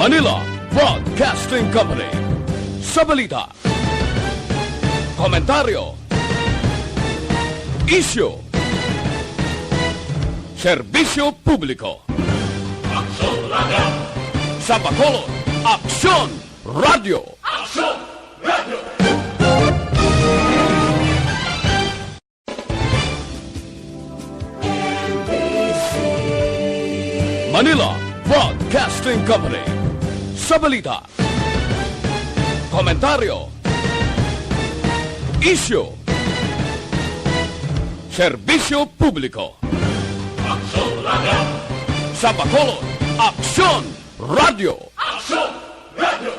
Manila Broadcasting Company. Sa balita, komentaryo, isyu, serbisyo publiko. Aksyon Radio! Sa Bacolod, Aksyon Radio! Aksyon Radio! Manila Broadcasting Company. Sa balita, komentaryo, isyu, serbisyo publiko. Aksyon Radio! Sa Bacolod, Aksyon Radio! Aksyon Radio!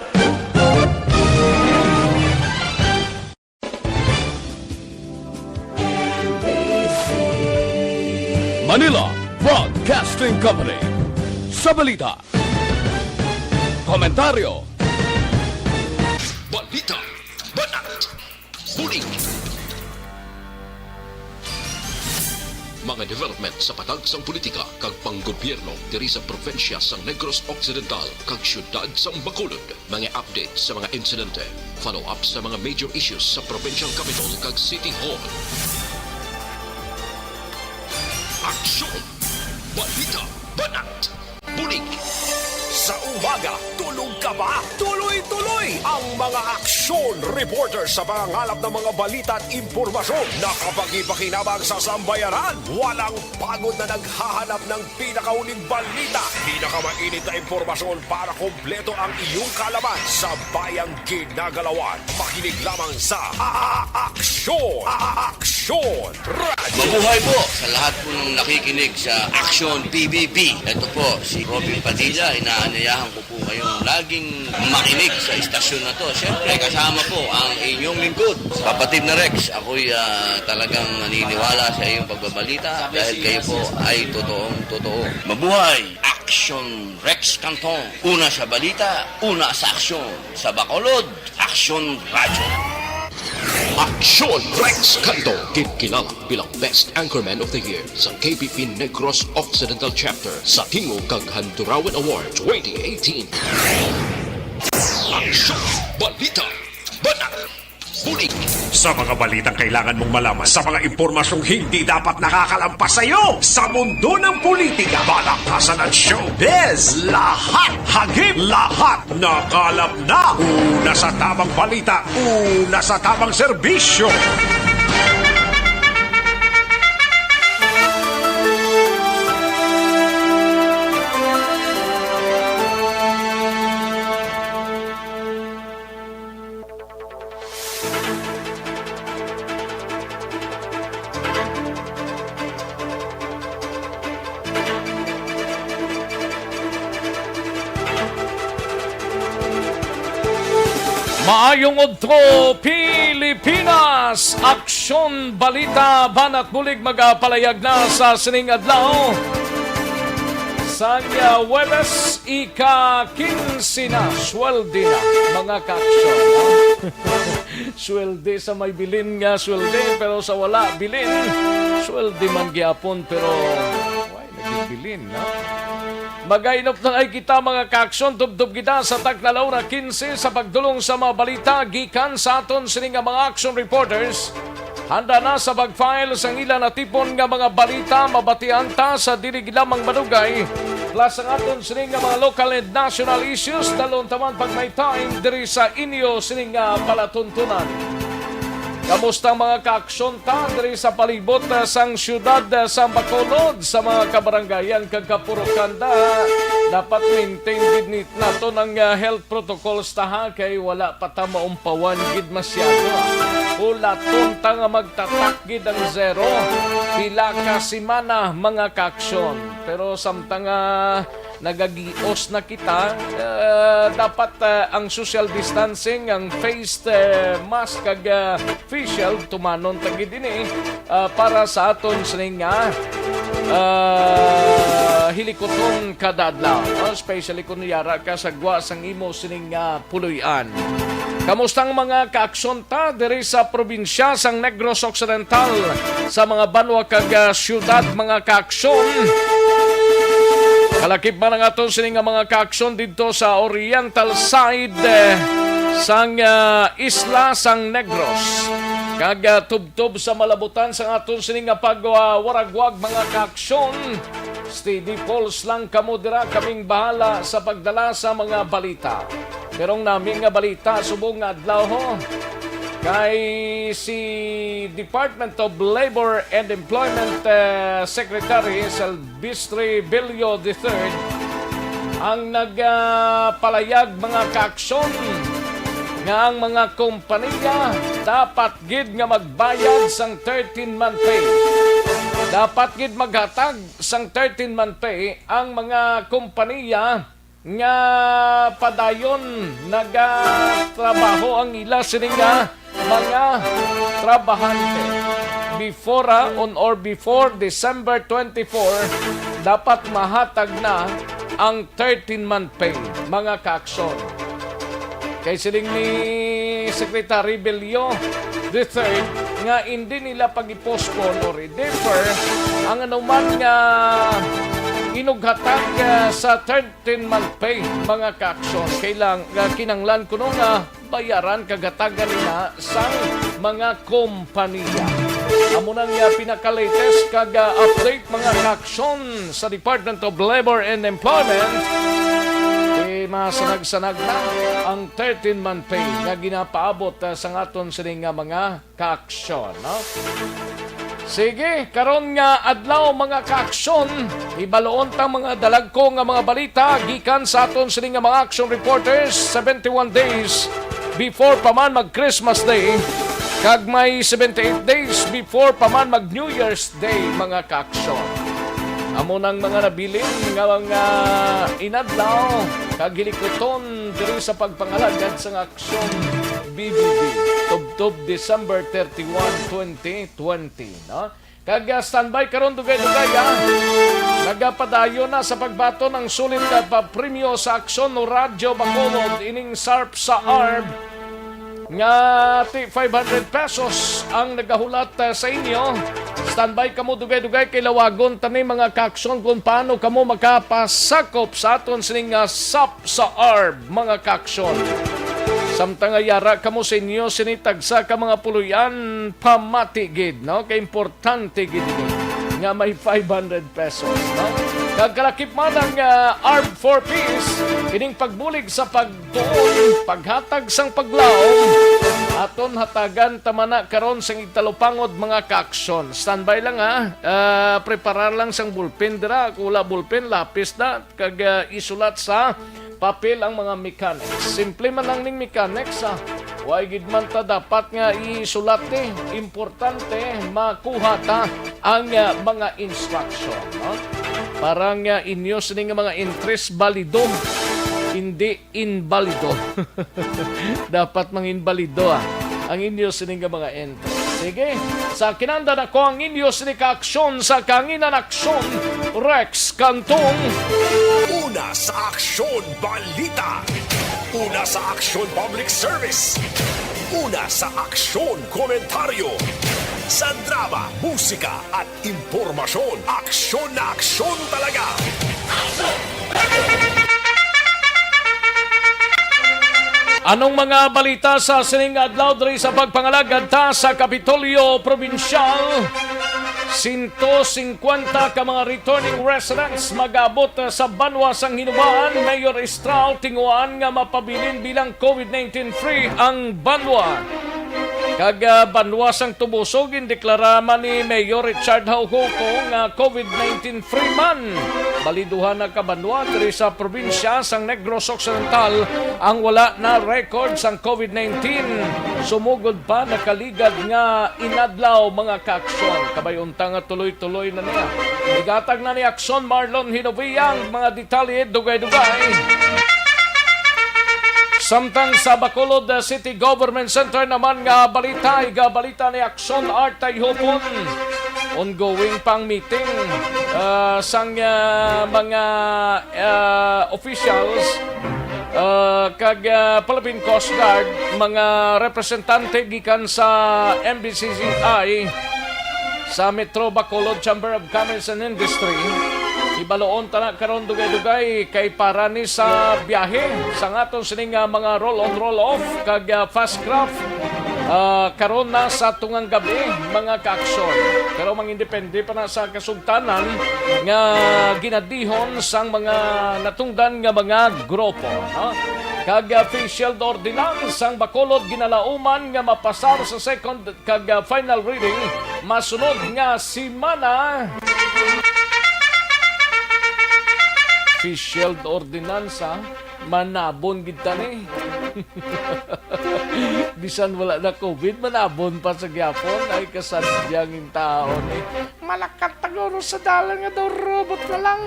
Manila Broadcasting Company. Sa balita, komentaryo, balita, banat, huling. Mga development sa patagsang politika kag panggobyerno diri sa probinsya sa Negros Occidental kag syudad sa Bacolod. Mga update sa mga insidente, follow-up sa mga major issues sa provincial capital kag City Hall. Aksyon! Balita! Banat! Bulig! Sa umaga, tulog ka ba? Tuloy-tuloy ang mga aksyon reporter sa pangangalap ng mga balita at impormasyon na kapag-ipakinabang sa sambayanan. Walang pagod na naghahanap ng pinakauling balita. Pinakamainit na impormasyon para kompleto ang iyong kalaman sa bayang ginagalawan. Makinig lamang sa Aksyon! Aksyon! Mabuhay po sa lahat po ng nakikinig sa Aksyon PBB. Ito po si Robin Padilla. Inaanyayahan ko po kayong laging makinig sa istasyon na to. Siyempre, kasama po ang inyong lingkod. Kapatid na Rex, ako'y talagang naniniwala sa iyong pagbabalita dahil kayo po ay totoong-totoo. Mabuhay! Aksyon Rex Canton. Una sa balita, una sa aksyon. Sa Bacolod, Aksyon Radio. Aksyon Rex Canto, kilala bilang Best Anchorman of the Year sa KBP Negros Occidental Chapter sa Tingog kag Handurawan Award 2018. Aksyon Balita Banat Bulig. Sa mga balitang kailangan mong malaman, sa mga impormasyong hindi dapat nakakalampas sa iyo, sa mundo ng politika, balakasan at showbiz, lahat hagip, lahat nakalap na. Una sa tamang balita, una sa tamang serbisyo. Maayong udto, Pilipinas! Aksyon, balita, banat bulig magapalayag na sa sining adlaw. Sa Webes, ika-15 na, sweldi na, mga ka-aksyon. Sweldi sa may bilin nga, sweldi, pero sa wala bilin. Sweldi man gyapon, pero nagbilin, na. Magainop na ay kita mga kaaksyon, dubdub kita sa taglalaw na 15 sa pagdulong sa mga balita gikan sa aton sining mga action reporters. Handa na sa pag-file sa ilan na tipon nga mga balita mabatian ta sa dili lamang madugay. Plus ang aton sining mga local and national issues dalon taman pag may time diri sa inyo sining palatuntunan. Kamusta mga kaaksyon ta diri sa palibot sang syudad sa Bacolod sa mga kabarangayan kag kapurokanda dapat maintain gid nato ng health protocols ta kay wala pa ta maumpawan gid masyado. Ulaton ta nga magtatak gid ang zero pila ka semana mga kaaksyon pero samtang nagagios na kita dapat ang social distancing ang face mask kag facial tumanon tagid ini para sa aton sining hilikoton kadadlaw especially kung yara ka sa gwa sang imo sining puluyan. Kamustang mga kaaksyon ta diri sa probinsya sang Negros Occidental sa mga banwa kag syudad mga kaaksyon. Kalakip man ang aton sini nga mga kaaksyon dito sa oriental side sang isla sang Negros. Kag tubtob sa malabutan sa aton sini nga pagwaragwag mga kaaksyon. Steady pulse lang kamo dira, kaming bahala sa pagdala sa mga balita. Merong namin nga balita subong nga adlaw ho. Kay si Department of Labor and Employment Secretary Silvestre Bello III ang nagpalayag mga kaaksyon nga ang mga kompanya dapat gid nga magbayad sang 13-month pay. Dapat gid maghatag sang 13-month pay ang mga kompanya nga padayon nagatrabaho ang ila sini nga mga trabahante. On or before December 24, dapat mahatag na ang 13-month pay, mga kaaksyon. Kay siling ni Secretary Bello III nga hindi nila pag-postpone or i-defer ang anuman nga inughatag sa 13-month pay, mga kaaksyon. Kinanglan ko nung bayaran kagatagan nila sa mga kompanya. Amo nang pinaka-latest update mga kaaksyon sa Department of Labor and Employment. Masanag-sanag na ang 13-month pay nga ginapaabot sa aton sining nga mga kaaksyon. No? Sige, karon nga adlaw mga kaaksyon, ibaloon ta mga dalagko nga mga balita gikan sa aton sining nga mga action reporters 71 days before pa man mag Christmas Day kag may 78 days before pa man mag New Year's Day mga kaaksyon. Amo nang mga nabilin nga mga inadlaw kag hilikoton diri sa pagpangalagad sa aksyon BBB tubtob December 31, 2020, no? Kag standby karon dugay-dugay nagapadayon na sa pagbato ng sulit na premyo sa aksyon no Radyo Bacolod ining SARP sa ARB nga 500 pesos ang nagahulat sa inyo. Standby kamo dugay-dugay kay lawagon tani mga kaaksyon kung paano kamo makapasakop sa aton sining SAP sa ARB mga kaaksyon. Samtang ayara kamo sa inyo sinitagsa ka mga puluyan pamati gid, no? Kay importante gid nga may 500 pesos, no? Kagkalakip man ang ARB 4Ps kining pagbulig sa pagtuon paghatag sang paglaom aton hatagan tamana karon sang italupangod mga kaaksyon. Standby lang preparar lang sang bulpen dira, kula bulpen lapis na kag isulat sa papel ang mga mechanics. Simple man lang ning mechanics Way gid man ta dapat nga isulat importante makuha ta ang mga instruction, no? Parang inyo sining mga interest validum, hindi invalido. Dapat manginbalido ang inyo sining mga interest. Sige, sa kinanda na ko ang inyo sining kaaksyon sa kanginan aksyon Rex Cantong. Una sa aksyon balita. Una sa aksyon public service. Una sa aksyon komentaryo. Sa drama, musika at impormasyon, aksyon na aksyon talaga. Anong mga balita sa sining adlaw diri sa pagpangalagad ta sa Kapitolyo Provincial? 150 ka mga returning residents magabot sa Banwa sang Hinubaan. Mayor Estrao tinguan nga mapabilin bilang COVID-19 free ang Banwa. Kag Banwa sang Tubusog indeklara man ni Mayor Richard Haucoco nga COVID-19 free man. Baliduhan na ka Banwa diri sa probinsya sang Negros Occidental ang wala na record sang COVID-19. Sumugod pa nakaligad nga inadlaw mga kaaksyon. Kabayunta nga tuloy-tuloy na niya. Igatag na ni Akson Marlon Hinovia ang mga detalye dugay-dugay. Samtang sa Bacolod City Government Center naman nga balita ni Akson Artay Hopon. Ongoing pang meeting sang mga officials kag Philippine Coast Guard, mga representante gikan sa MBCCI sa Metro Bacolod Chamber of Commerce and Industry Ibaloon ta na karon dugay-dugay kay para ni sa biyahe sa ngaton sining mga roll-on roll-off kag fast craft. Karon na sa tungang gabi mga kaaksyon. Pero independe pa na sa kasugtanan nga ginadihon sang mga natungdan nga mga grupo. No? Kag official ordinance sang Bacolod ginalauman nga mapasar sa second kag final reading masunod nga simana. Official ordinansa manabon gid tani. Bisan wala na COVID, manabon pa sa gyapon ay kasadyang yung tao ni. Malakat tagoro sa dalan nga daw robot na lang.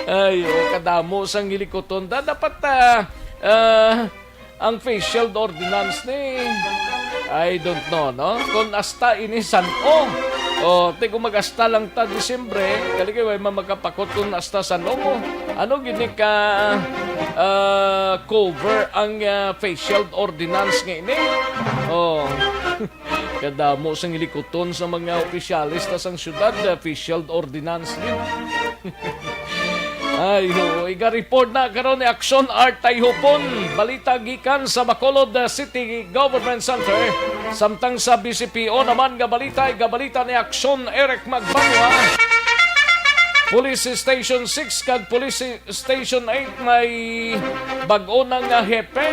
Ay, kadamo sang hilikoton da dapat ang facial ordinance ni I don't know, no? Kung asta ini San-O. Kung mag-asta lang ta Disyembre, kaligay way mamagapakot kung asta San-O mo. Ano gini ka cover ang facial ordinance nga ini? Kadamo sang hilikoton sa mga opisyalis ta sang syudad, facial ordinance ni. Ay, iga-report na karon ni Action Art Tayhupon. Balita gikan sa Bacolod City Government Center. Samtang sa BCPO naman nga balita, iga-balita ni Action Eric Magbanwa. Police Station 6 kag Police Station 8 may bag-o ng hepe.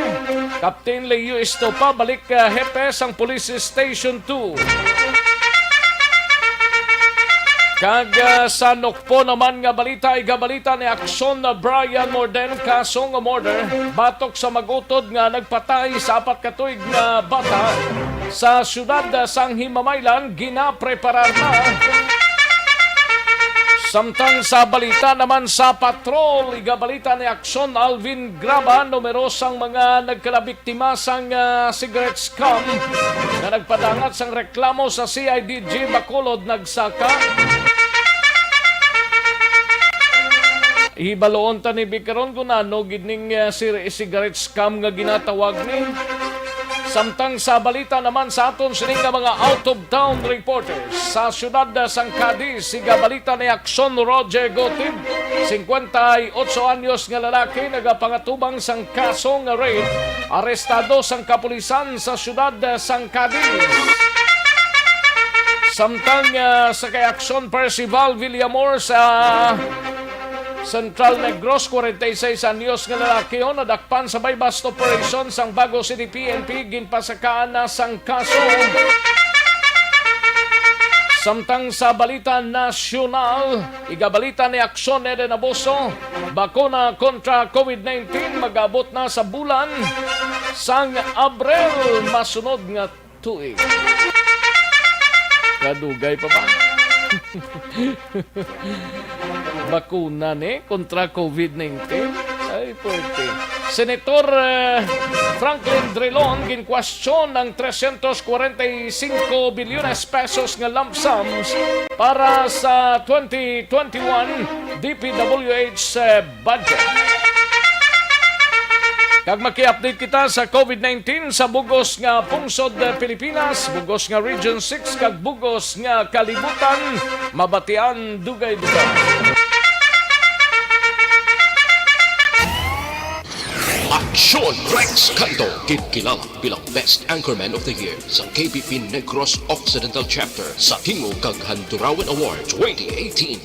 Captain Leo Estopa balik hepe sang Police Station 2. Kag sa Nokpo naman nga balita, igabalita ni Action na Brian Morden kasong murder batok sa magutod nga nagpatay sa 4 ka tuig nga bata sa syudad sang Himamaylan ginapreparar na. Samtang sa balita naman sa patrol, igabalita ni Action Alvin Graba, numerosang mga nagkalabiktima sang cigarette scam na nagpadangat sang reklamo sa CIDG Bacolod nagsaka. Ibaloon ta ni Bikaron kung ano gining cigarette scam nga ginatawag ni. Samtang sa balita naman sa aton sining mga out-of-town reporters sa syudad sang Cadiz, siga balita ni Action Roger Gotib, 58 anyos nga lalaki nagapangatubang sang kasong rape, arestado sang kapulisan sa syudad sang Cadiz. Samtang sa kay Action Percival Villamor sa Central Negros, 46 anyos nga lalaki o nadakpan sa bypass operation sang Bago City PNP ginpasakaan na sang kaso. Samtang sa balita nasyonal, igabalita ni Aksyon Eden Abuso, bakuna kontra COVID-19 mag-abot na sa bulan sang Abril masunod nga tuig. Kadugay pa ba? Bakuna ni kontra COVID-19. Ay, pwede. Senator Franklin Drilon ginkwestiyon ng 345 bilyones pesos nga lump sums para sa 2021 DPWH budget. Kag maki-update kita sa COVID-19 sa bugos nga pungsod Pilipinas, bugos nga Region 6 kag bugos nga kalibutan, mabatian dugay-dugay. Action Rex Canto, kilala bilang Best Anchorman of the Year sa KBP Negros Occidental Chapter sa Tingog kag Handurawan Award 2018.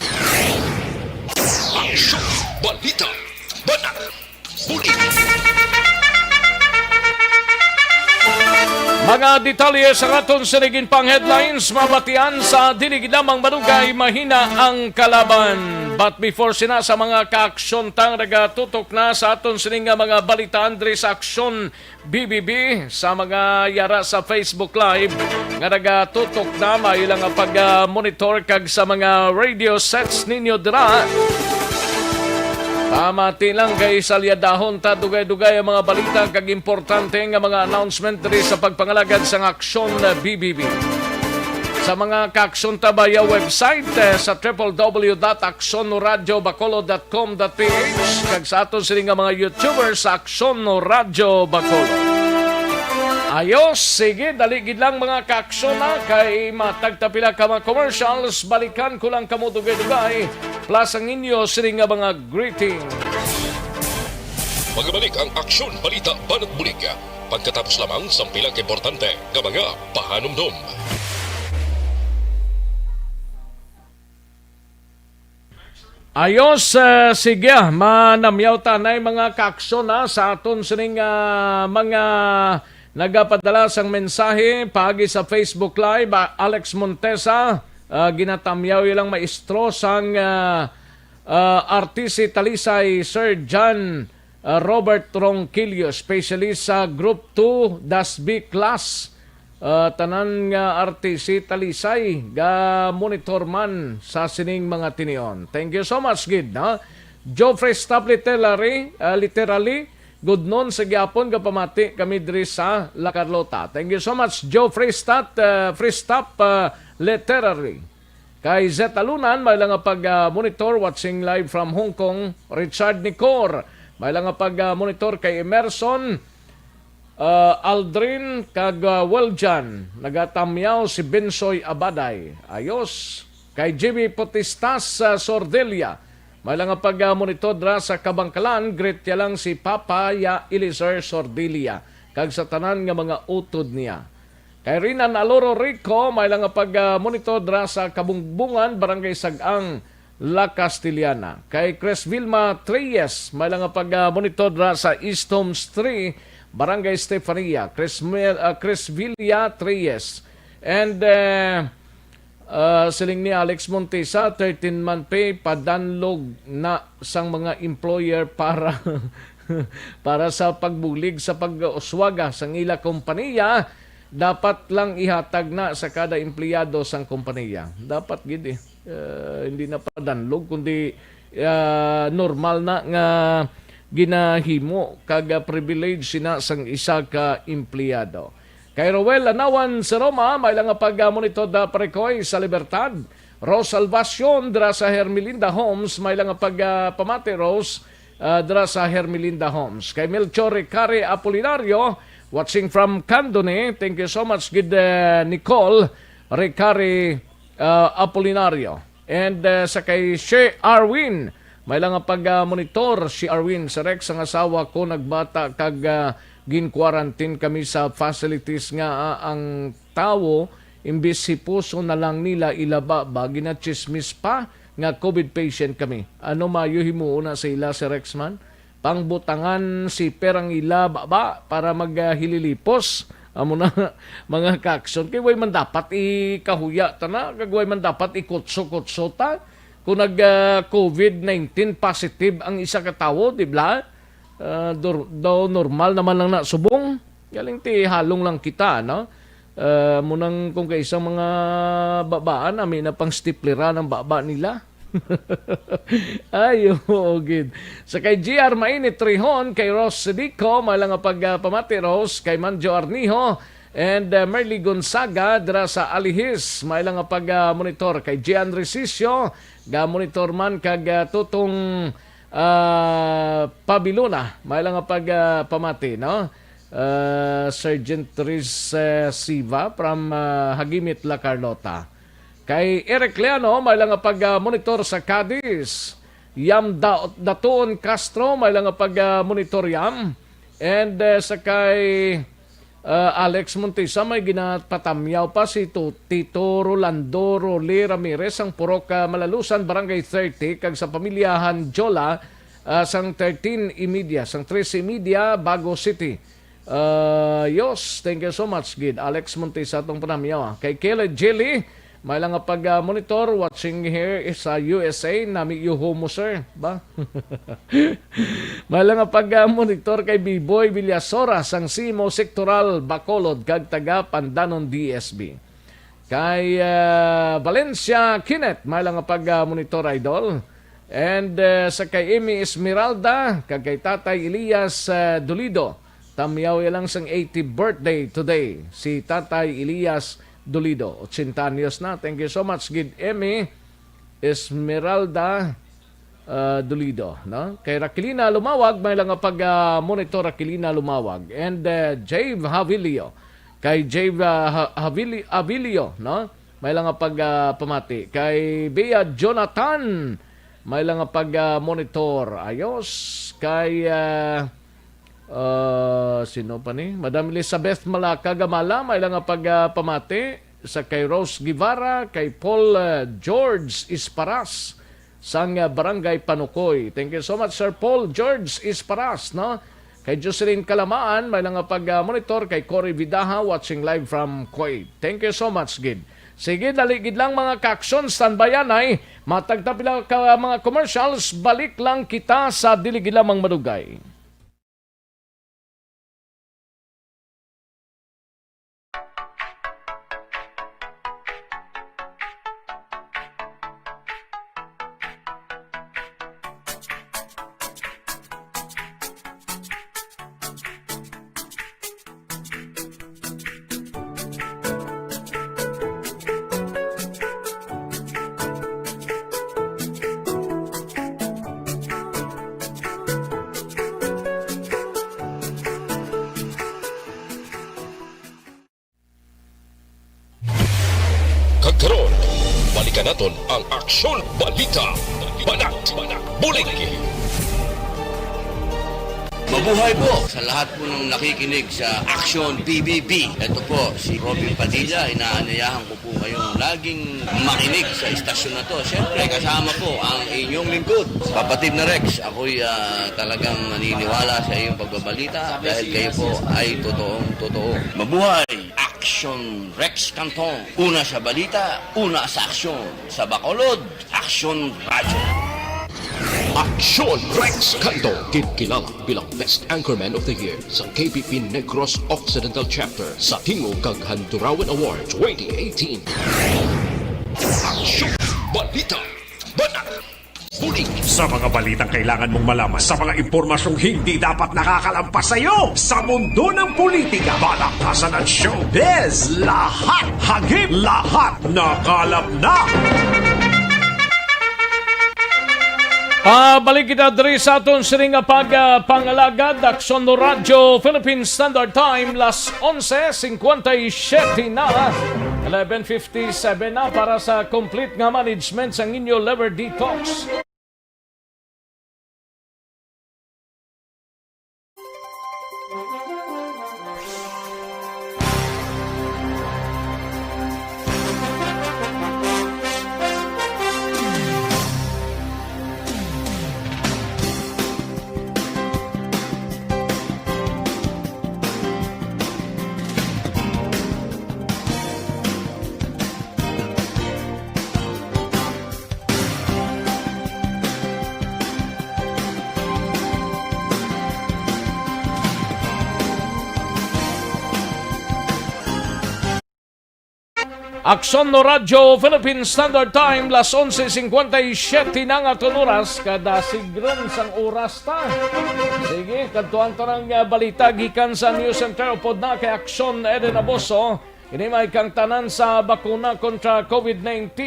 Action Balita Banat Huli. Mga detalye sa aton sinigin pang headlines, mabatian sa dinig lamang manugay, mahina ang kalaban. But before sa mga ka-aksyon tang nagatutok na sa aton sining mga balitaan diri sa Aksyon BBB sa mga yara sa Facebook Live nga nagatutok na mailang pag-monitor kag sa mga radio sets ninyo dira. Pamati lang kay salyadahon ta dugay-dugay ang mga balita kag importante nga mga announcement diri sa pagpangalagad sa Aksyon BBB. Sa mga ka-aksyon tabaya website sa www.aksyonoradiobacolod.com.ph kag sa aton sining mga YouTubers sa Aksyon Radio Bacolod. Ayos, sige, daligid lang mga kaaksyon na kay matagtapila ka mga commercials, balikan ko lang kamo dugay-dugay, plus ang inyo siring nga mga greeting. Magbalik ang aksyon, balita, banat bulig. Pagkatapos lamang sa pilang importante nga mga pahanumdum. Ayos, sige, manamyaw tanay mga kaaksyon na sa aton sining mga nagapadala sang mensahe pagi sa Facebook Live. Alex Montesa, ginatamyaw ilang maestro sang RTC Talisay, Sir John Robert Ronquillo, specialist sa Group 2 DASB class. Tanan nga RTC Talisay, ga monitor man sa sining mga tinion. Thank you so much, Gid. Geoffrey Stop literally, good noon sa gyapon ga pamati kami diri sa La Carlota. Thank you so much, Geoffrey Stop, literary. Kay Zet Alunan, may lang pag-monitor watching live from Hong Kong. Richard Nicor, may lang pag-monitor kay Emerson. Aldrin kag Weljan, nagatamyaw si Bensoy Abaday. Ayos. Kay Jimmy Potistas sa Sordelia, may lang pag-monitor dra sa Kabangkalan, greet ya lang si Papa ya Elizer Sordelia kag sa tanan nga mga utod niya. Kay Rinan Aloro Rico, may lang pag-monitor dra sa Kabungbungan, Barangay Sagang, La Castillana. Kay Chris Vilma Treyes, may lang pag-monitor dra sa East Homes 3, Barangay Stefania. Chris Villa Treyes. And siling ni Alex Montesa, 13-month pay, padanlog na sang mga employer para para sa pagbulig sa pag-uswaga sang ila kompanya, dapat lang ihatag na sa kada empleyado sang kompanya. Dapat gid hindi na padanlog kundi normal na nga ginahimo kag privilege sina sang isa ka empleyado. Kay Roel Anawan sa Roma, may lang pag-monitor da Precoy sa Libertad. Rose Salvacion dra sa Hermelinda Homes, may lang pag-pamati Rose dra sa Hermelinda Homes. Kay Melchor Ricari Apolinario, watching from Candone, thank you so much good Nicole Ricari Apolinario. And sa kay Shea Arwin, may lang pag-monitor si Arwin sa Rex ang asawa ko nagbata kag gin-quarantine kami sa facilities nga ang tao imbis si puso na lang nila ilaba ba ginachismis pa nga COVID patient kami. Ano mayo himuuna sa ila si Rexman? Pangbutangan si perang ila ba para maghililipos amo na mga kakson kay way man dapat ikahuya ta na kag way man dapat ikutso-kutso ta kung nag-COVID-19 positive ang isa ka tawo, di ba? Daw normal naman lang na subong. Galing ti halong lang kita, no? Munang kung kaisang mga babaan, amin na pang stiplera ng baba nila. Ay, good. Sa kay GR Mainit Trihon, kay Ross Sedico, malang pagpamati Ross, kay Manjo Arniho, and Merly Gonzaga dira sa Alihis, may lang pag-monitor kay Gian Resisio, ga-monitor man kag tutong Pabilona, may lang pag-pamati, no? Sergeant Riz Siva from Hagimit, La Carlota. Kay Eric Leano, may lang pag-monitor sa Cadiz. Yam Datoon Castro, may lang pag-monitor yam. And sa kay Alex Montesa, may ginapatamyaw pa si Tito Rolando Roli Ramirez ang Purok Malalusan, Barangay 30, kag sa pamilyahan Jola, sang 13 Imedia, sang 13 Imedia, Bago City. Yos, thank you so much, Gid. Alex Montesa itong panamyaw. Kay Kelly Jelly, may lang pag-monitor, watching here sa USA, nami yuho mo, sir. Ba? May lang pag-monitor kay B-Boy Villasora, sang Simo Sektoral, Bacolod, kag taga Pandanon, DSB. Kay Valencia Kinet, may lang pag-monitor, idol. And sa kay Amy Esmeralda, kag kay Tatay Elias Dolido, tamyaw lang sang 80th birthday today, si Tatay Elias Dolido, 80 anyos na. Thank you so much, Gid Emmy Esmeralda Dolido, no? Kay Raquelina Lumawag, may lang pag-monitor Raquelina Lumawag. And Jave Havilio. Kay Jave Avilio, no? May lang pag-pamati. Kay Bea Jonathan, may lang pag-monitor. Ayos. Kay sino pa ni? Madam Elizabeth Malakagamala, may lang pag-pamati. Sa kay Rose Guevara, kay Paul George Isparas, sang Barangay Panukoy. Thank you so much, Sir Paul George Isparas, no? Kay Jocelyn Kalamaan, may lang pag-monitor. Kay Cory Vidaha, watching live from Kuwait. Thank you so much, Gid. Sige, daligid lang mga kaksyon, standbyan ay matagtapila ka mga commercials, balik lang kita sa diligid lamang madugay. Kagkaroon, balikan naton ang Aksyon Balita. Banat, bulig. Mabuhay po sa lahat po ng nakikinig sa Action PBB. Ito po, si Robin Padilla. Inaanyayahan ko po kayong laging makinig sa istasyon na to. Siyempre, kasama po ang inyong lingkod. Kapatid na Rex, ako'y talagang naniniwala sa iyong pagbabalita dahil kayo po ay totoong-totoo. Mabuhay! Action Rex Canton. Una sa balita, una sa aksyon. Sa Bacolod, Action Radyo. Aksyon Rex Canto, kilala bilang Best Anchorman of the Year sa KPP Negros Occidental Chapter sa Tingog kag Handurawan Award 2018. Aksyon Balita. Banat. Bulig. Sa mga balitang kailangan mong malaman, sa mga impormasyong hindi dapat nakakalampas sa iyo, sa mundo ng politika, balakasan at showbiz, lahat, hagip, lahat, nakalap na! Balik kita diri sa aton siring pangalagad Aksyon no Radyo Philippine Standard Time las 11:57 na 11:57 na para sa complete nga management sa inyo liver detox. Aksyon no Radyo Philippine Standard Time las 11:57 na nga oras kada sigron sang oras ta. Sige, kadtuan to ng balita gikan sa News Center upod na kay Aksyon Eden Aboso. Ini may kang tanan sa bakuna kontra COVID-19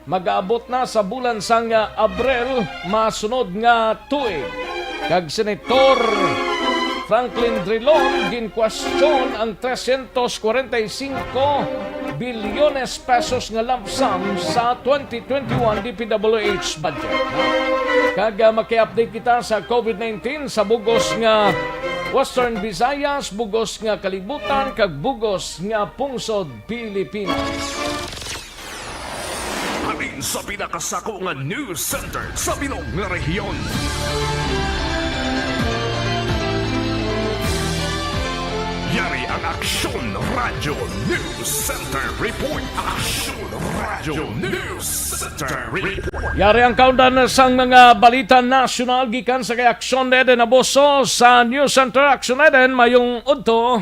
mag-aabot na sa bulan sang Abril masunod nga tuig. Kag Senator Franklin Drilon ginkwestiyon ang 345 bilyones pesos nga lump sum sa 2021 DPWH budget. Kag maki-update kita sa COVID-19 sa bugos nga Western Visayas, bugos nga kalibutan, kag bugos nga pungsod Pilipinas. Alin sa pinakasako nga news center sa bilog nga rehiyon. Yari ang Aksyon Radyo News Center Report. Aksyon Radyo News Center Report. Yari ang countdown sang mga balita nasyonal gikan sa kay Aksyon Eden Aboso sa News Center. Aksyon Eden, mayong udto.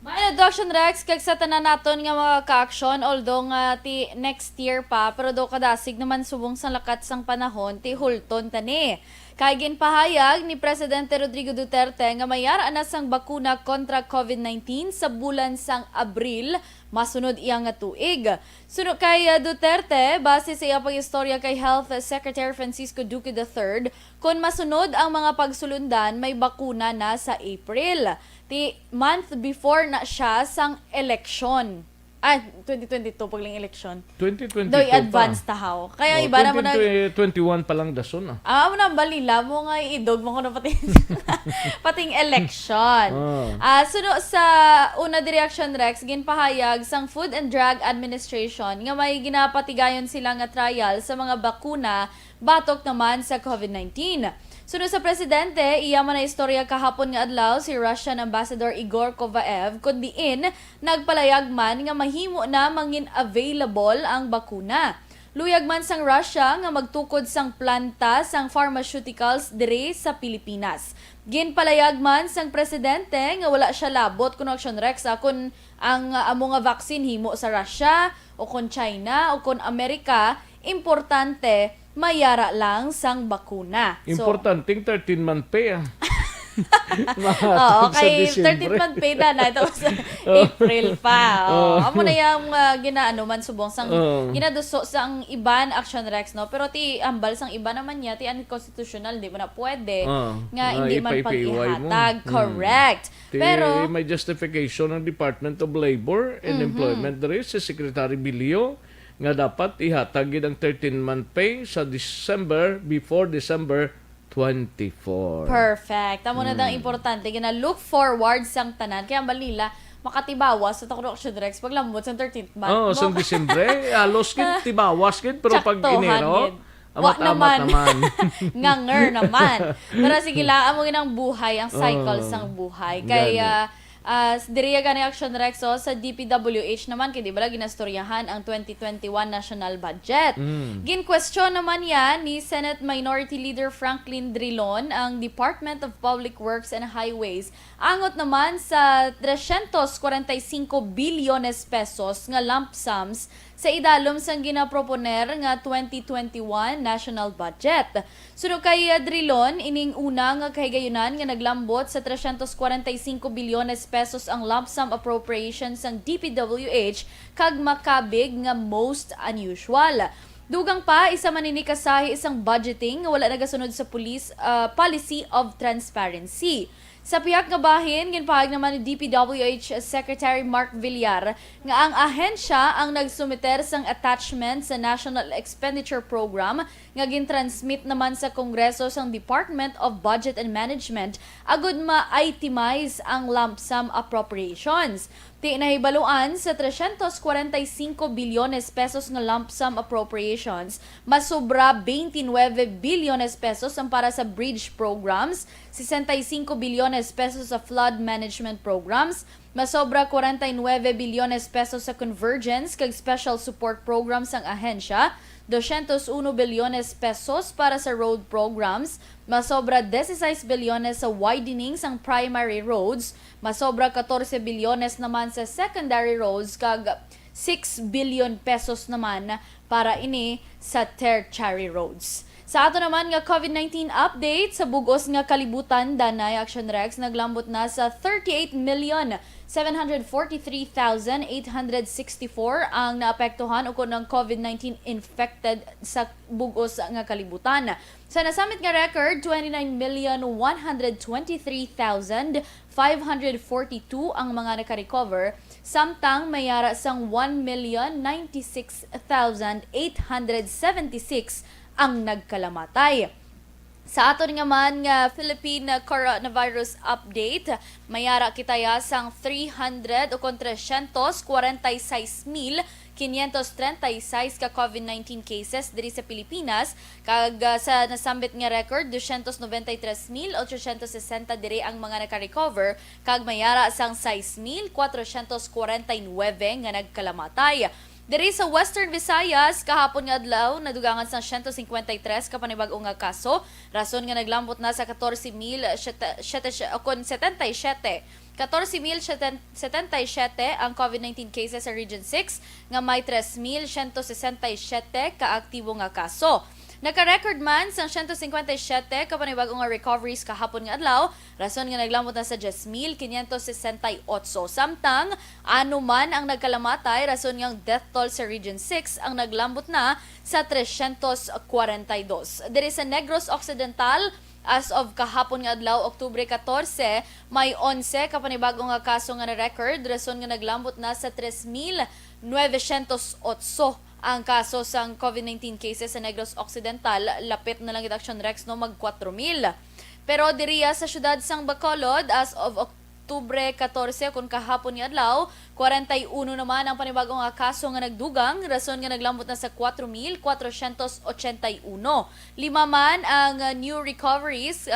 May Action Rex kag sa tanan naton nga mga ka-aksyon although nga ti next year pa pero do kadasig naman subong sang lakat sang panahon ti hulton tani. Kay ginpahayag ni Presidente Rodrigo Duterte nga mayara na sang bakuna kontra COVID-19 sa bulan sang Abril, masunod iya nga tuig. Sunod kay Duterte, base sa iyang pag-istorya kay Health Secretary Francisco Duque III, kung masunod ang mga pagsulundan, may bakuna na sa April. Ti month before na siya sang eleksyon. 2022 pagling eleksyon. 2022 Doy pa. advance tahaw. Kaya iba naman na 2021 pa lang dason ah. mo na balila mo nga idog mo ko na pating election. Suno sa una direction Rex ginpahayag sang Food and Drug Administration nga may ginapatigayon sila nga trial sa mga bakuna batok naman sa COVID-19. Sunod sa presidente, iya man na istorya kahapon nga adlaw si Russian Ambassador Igor Kovaev kundiin nagpalayag man nga mahimo na mangin available ang bakuna. Luyag man sang Russia nga magtukod sang planta sang pharmaceuticals dire sa Pilipinas. Ginpalayag man sang presidente nga wala siya labot kun action Rex kun ang amo nga vaccine himo sa Russia o kun China o kun Amerika, importante mayara lang sang bakuna. Importanteng 13-month pay ah. Oo, kay 13th pay na ito sa April pa. Amo na yung ginaano man subong sang ginaduso sang iban action Rex no, pero ti ambal sang iba naman niya ti unconstitutional, di mo na pwede nga hindi man pag-ihatag. Correct. Pero may justification ng Department of Labor and Employment diri si Secretary Bilio nga dapat ihatag gid ang 13-month pay sa December before December 24. Perfect. Amo na dang importante gina look forward sang tanan kaya balila makatibawas sa Action Rex paglambot sa 13th month. Sa Disyembre, alos gid tibawas gid pero pag Enero amat naman. Nganger naman. Pero sige lang amo ginang buhay ang cycle sang buhay. Kaya diriya gani Action Rex sa DPWH naman kay di bala ginastoryahan ang 2021 national budget. Gin-question naman yan ni Senate Minority Leader Franklin Drilon ang Department of Public Works and Highways angot naman sa 345 bilyones pesos nga lump sums sa idalom sang ginaproponer nga 2021 national budget. Sunod kay Drilon, ining una nga kahigayunan nga naglambot sa 345 bilyones pesos ang lump sum appropriations sang DPWH kag makabig nga most unusual. Dugang pa, isa maninikasahi isang budgeting nga wala nagasunod sa policy of transparency. Sa piyak nga bahin, ginpahag naman ni DPWH Secretary Mark Villar nga ang ahensya ang nagsumiter sang attachment sa National Expenditure Program nga gintransmit naman sa Kongreso sang Department of Budget and Management agud ma-itemize ang lump sum appropriations. Ti nahibaluan sa 345 bilyones pesos nga lump sum appropriations, masobra 29 bilyones pesos ang para sa bridge programs, 65 bilyones pesos sa flood management programs, masobra 49 bilyones pesos sa convergence kag special support programs ang ahensya, 201 bilyones pesos para sa road programs, masobra 16 bilyones sa widening sang primary roads, masobra 14 bilyones naman sa secondary roads kag 6 billion pesos naman para ini sa tertiary roads. Sa ato naman nga COVID-19 update sa bugos nga kalibutan danay Action Rex naglambot na sa 38,743,864 ang naapektuhan o ng COVID-19 infected sa bugos nga kalibutan. Sa nasamit nga record, 29,123,542 ang mga naka-recover, samtang mayara sang 1,096,876 ang nagkalamatay. Sa aton nga man nga Philippine coronavirus update, mayara kitaya sang 300 o 346,536 ka COVID-19 cases diri sa Pilipinas kag sa nasambit nga record 293,860 diri ang mga naka-recover kag mayara sang 6,449 nga nagkalamatay. Diri sa Western Visayas, kahapon nga adlaw, nadugangan sa 153 ka panibag-o nga kaso. Rason nga naglambot na sa 14,077 ang COVID-19 cases sa Region 6 nga may 3,167 ka aktibo nga kaso. Naka-record man sang 157 kapanibagong nga recoveries kahapon nga adlaw, rason nga naglambot na sa 10,568. Samtang ano man ang nagkalamatay, rason nga death toll sa Region 6 ang naglambot na sa 342. Diri sa Negros Occidental, as of kahapon nga adlaw, Oktubre 14, may 11 kapanibagong nga kaso nga na-record, rason nga naglambot na sa 3,908 ang kaso sa COVID-19 cases sa Negros Occidental. Lapit na lang ita Action Rex no mag 4,000. Pero diriya sa syudad sang Bacolod, as of Oktubre 14 kung kahapon ni adlaw, 41 naman ang panibagong nga kaso nga nagdugang, rason nga naglambot na sa 4,481. 5 man ang new recoveries,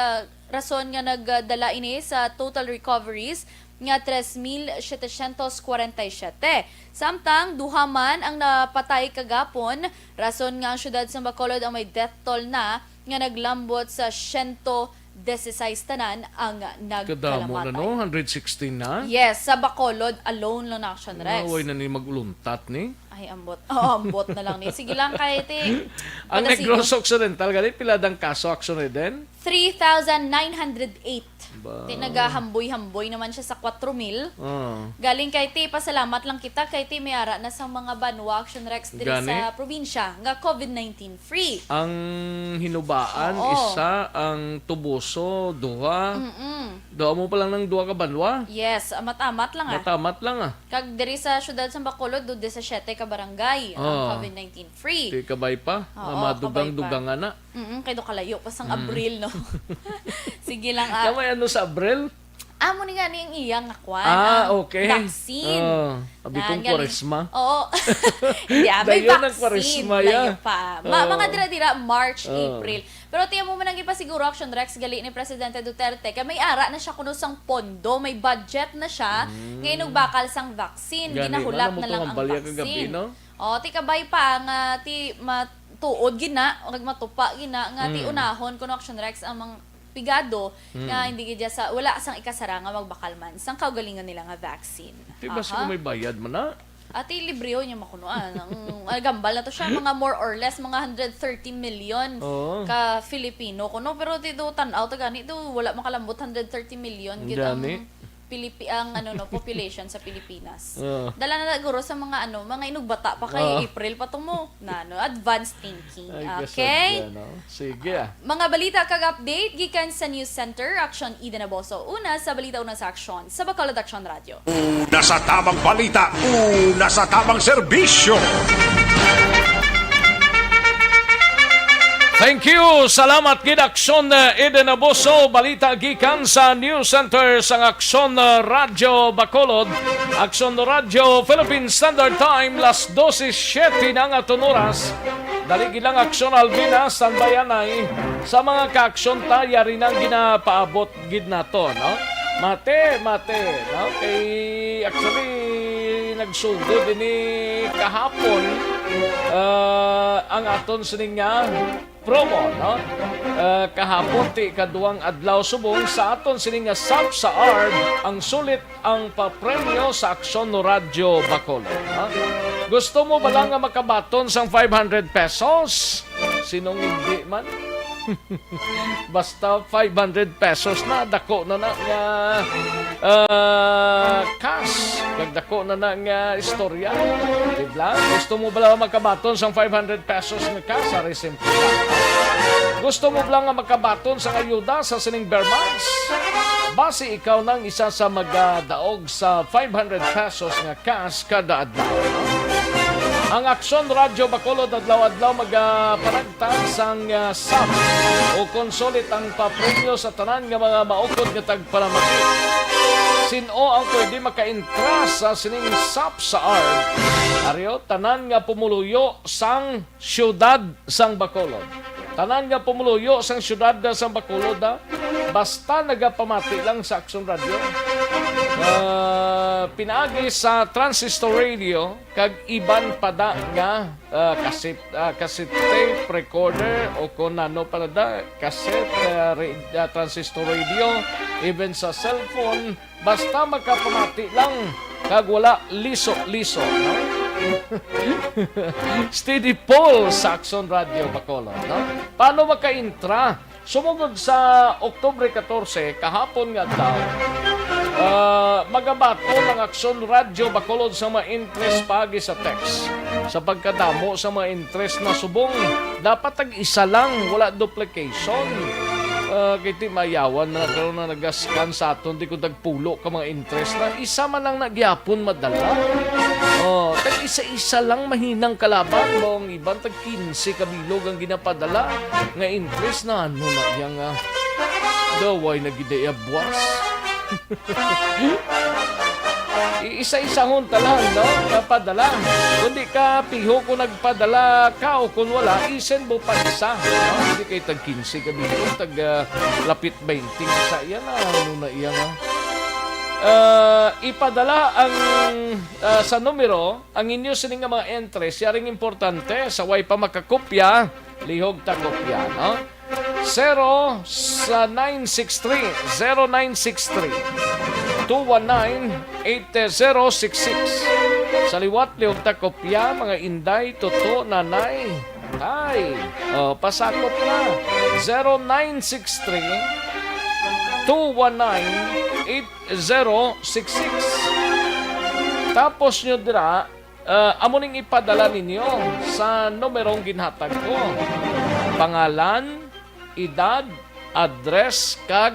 rason nga nagdala ini sa total recoveries nga 3,747. Samtang duha man ang napatay kagapon, rason nga ang syudad sa Bacolod ang may death toll na nga naglambot sa 116 tanan ang Kadamo na nagkalamatay. no, 116 na. Yes, sa Bacolod alone lang na Action Rex. Naway na ni maguluntat ni. Ay, ambot. Oo, ambot na lang ni. Sige lang kahit eh. Ang Negros Occidental, gali pila dang kaso action din? 3,908. Ba. Nagahamboy-hamboy naman siya sa 4,000. Oh. Galing kay Ti, pasalamat lang kita kay Ti, may ara na sa mga banwa Action Rex diri Gani? sa probinsya nga COVID-19 free. Ang hinubaan, Oo. isa, ang tubuso, duha. Mm-mm. Duha mo pa lang ng duha ka banwa. Yes, amat-amat lang ah. Matamat lang ah. Kag diri sa syudad sa Bacolod, do 17 ka barangay ang Oo. COVID-19 free. Di kabay pa. Oo, Madugang-dugang na. Kay do kalayo pa sang Abril no. Sige lang ah. Kamay ano sa Abril? Amo ni nga niyang iyang akwan. Okay. Vaccine. Abi kong Galing- Kwaresma. Oo. Hindi, may Dayon ang vaccine. Kwaresma, Layo ya. pa. Oo. Mga dira-dira, March, April. Pero tiyan mo man ang ipasiguro, Action Rex, gali ni Presidente Duterte, kaya may ara na siya kuno sang pondo, may budget na siya, ngayon bakal sang vaccine, Gani, ginahulap ano mo na lang tong ang balya vaccine. kagabi, no? O, ti kabay pa, nga ti matuod gina, o matupa gina, nga ti unahon kuno Action Rex ang mga pigado nga hindi gidya sa wala sang ikasara nga magbakal man sang kaugalingon nila nga vaccine. Di ba siya may bayad man na? Ati libreo niya makunuan. Ang gambal na to siya mga more or less mga 130 million Oo. ka Filipino kuno pero dito tan-aw ta gani do wala makalambot 130 million gid ang Gani. population sa Pilipinas. Oo. Dala na siguro sa mga mga inugbata pa kay April pa to mo na advanced thinking. Ay, Okay? kasad yan, no? Sige ah. Mga balita kag update gikan sa News Center Action Eden Aboso. Una sa balita una sa Action sa Bacolod Action Radio. Una sa tamang balita, una sa tamang serbisyo. Thank you. Salamat gid Aksyon Eden Aboso. Balita gikan sa News Center sang Aksyon Radio Bacolod. Aksyon Radio Philippine Standard Time las 12:07 na nga oras. Dali gid lang Aksyon Alvina San Bayanay sa mga kaaksyon tayo rin ang ginapaabot gid nato, no? Mate, no? Kay actually nagsugod ini kahapon ang aton sining nga promo, no? Kahapon ti kaduwang adlaw subong sa aton sining nga sub sa ARD ang sulit ang papremyo sa Aksyon no Radio Bacolod, no? Gusto mo ba lang nga makabaton sang 500 pesos? Sinong hindi man? Basta 500 pesos na dako na nga cash, dako na nga istorya, di ba? Gusto mo ba lang makabaton sang 500 pesos nga cash? Ari simple lang. Gusto mo ba lang makabaton sang ayuda sa sining Bermans? Base ikaw nang isa sa magadaog sa 500 pesos nga cash kada adlaw. Ang Aksyon Radio Bacolod adlaw-adlaw magaparagtag sang sub o konsolit ang papremyo sa tanan nga mga maukod nga tagpalamaki. Sino ang pwede maka-intra sa sining sub sa ARD? Aryo, tanan nga pumuluyo sang syudad sang Bacolod. Tanan nga pumuluyo sang syudad sang Bacolod, basta nagapamati lang sa Aksyon Radio. Pinaagi sa transistor radio kag iban pada nga cassette tape recorder o kung ano pala da cassette transistor radio, even sa cellphone, basta magkapamati lang kag wala liso-liso, no? Steady Paul sa Action Radio Bacolod. No? Paano maka-intra? Sumugod sa Oktubre 14, kahapon nga daw, magabato ng Action Radio Bacolod sa mga interest pagi sa text. Sa pagkadamo sa mga interest na subong, dapat tag-isa lang, wala duplication. Kiti mayawan na karon na nagaskan sa aton, di ko tagpulo ka mga interest na isa man lang nagyapon madala. Tag isa-isa lang mahinang kalaban mo, ang ibang tag 15 kabilog ang ginapadala nga interest na ano na yang daway na gidaya buwas. Isa-isahon talang, no? Napadala. Kundi ka, piho kung nagpadala ka o kung wala, isend mo pa isa. No? Hindi kayo tag 15 kabilog, tag lapit 20 isa. Yan na, ano na iyan, ipadala ang sa numero ang inyo sining nga mga entries yaring importante sa way pa makakopya lihog ta kopya no 0 sa 963 0963 219-8066 sa liwat lihog ta kopya mga inday toto nanay ay pasakop na 0963 219-8066. Tapos nyo dira, amuning ipadala ninyo sa numerong ginhatag ko. Pangalan, edad, address, kag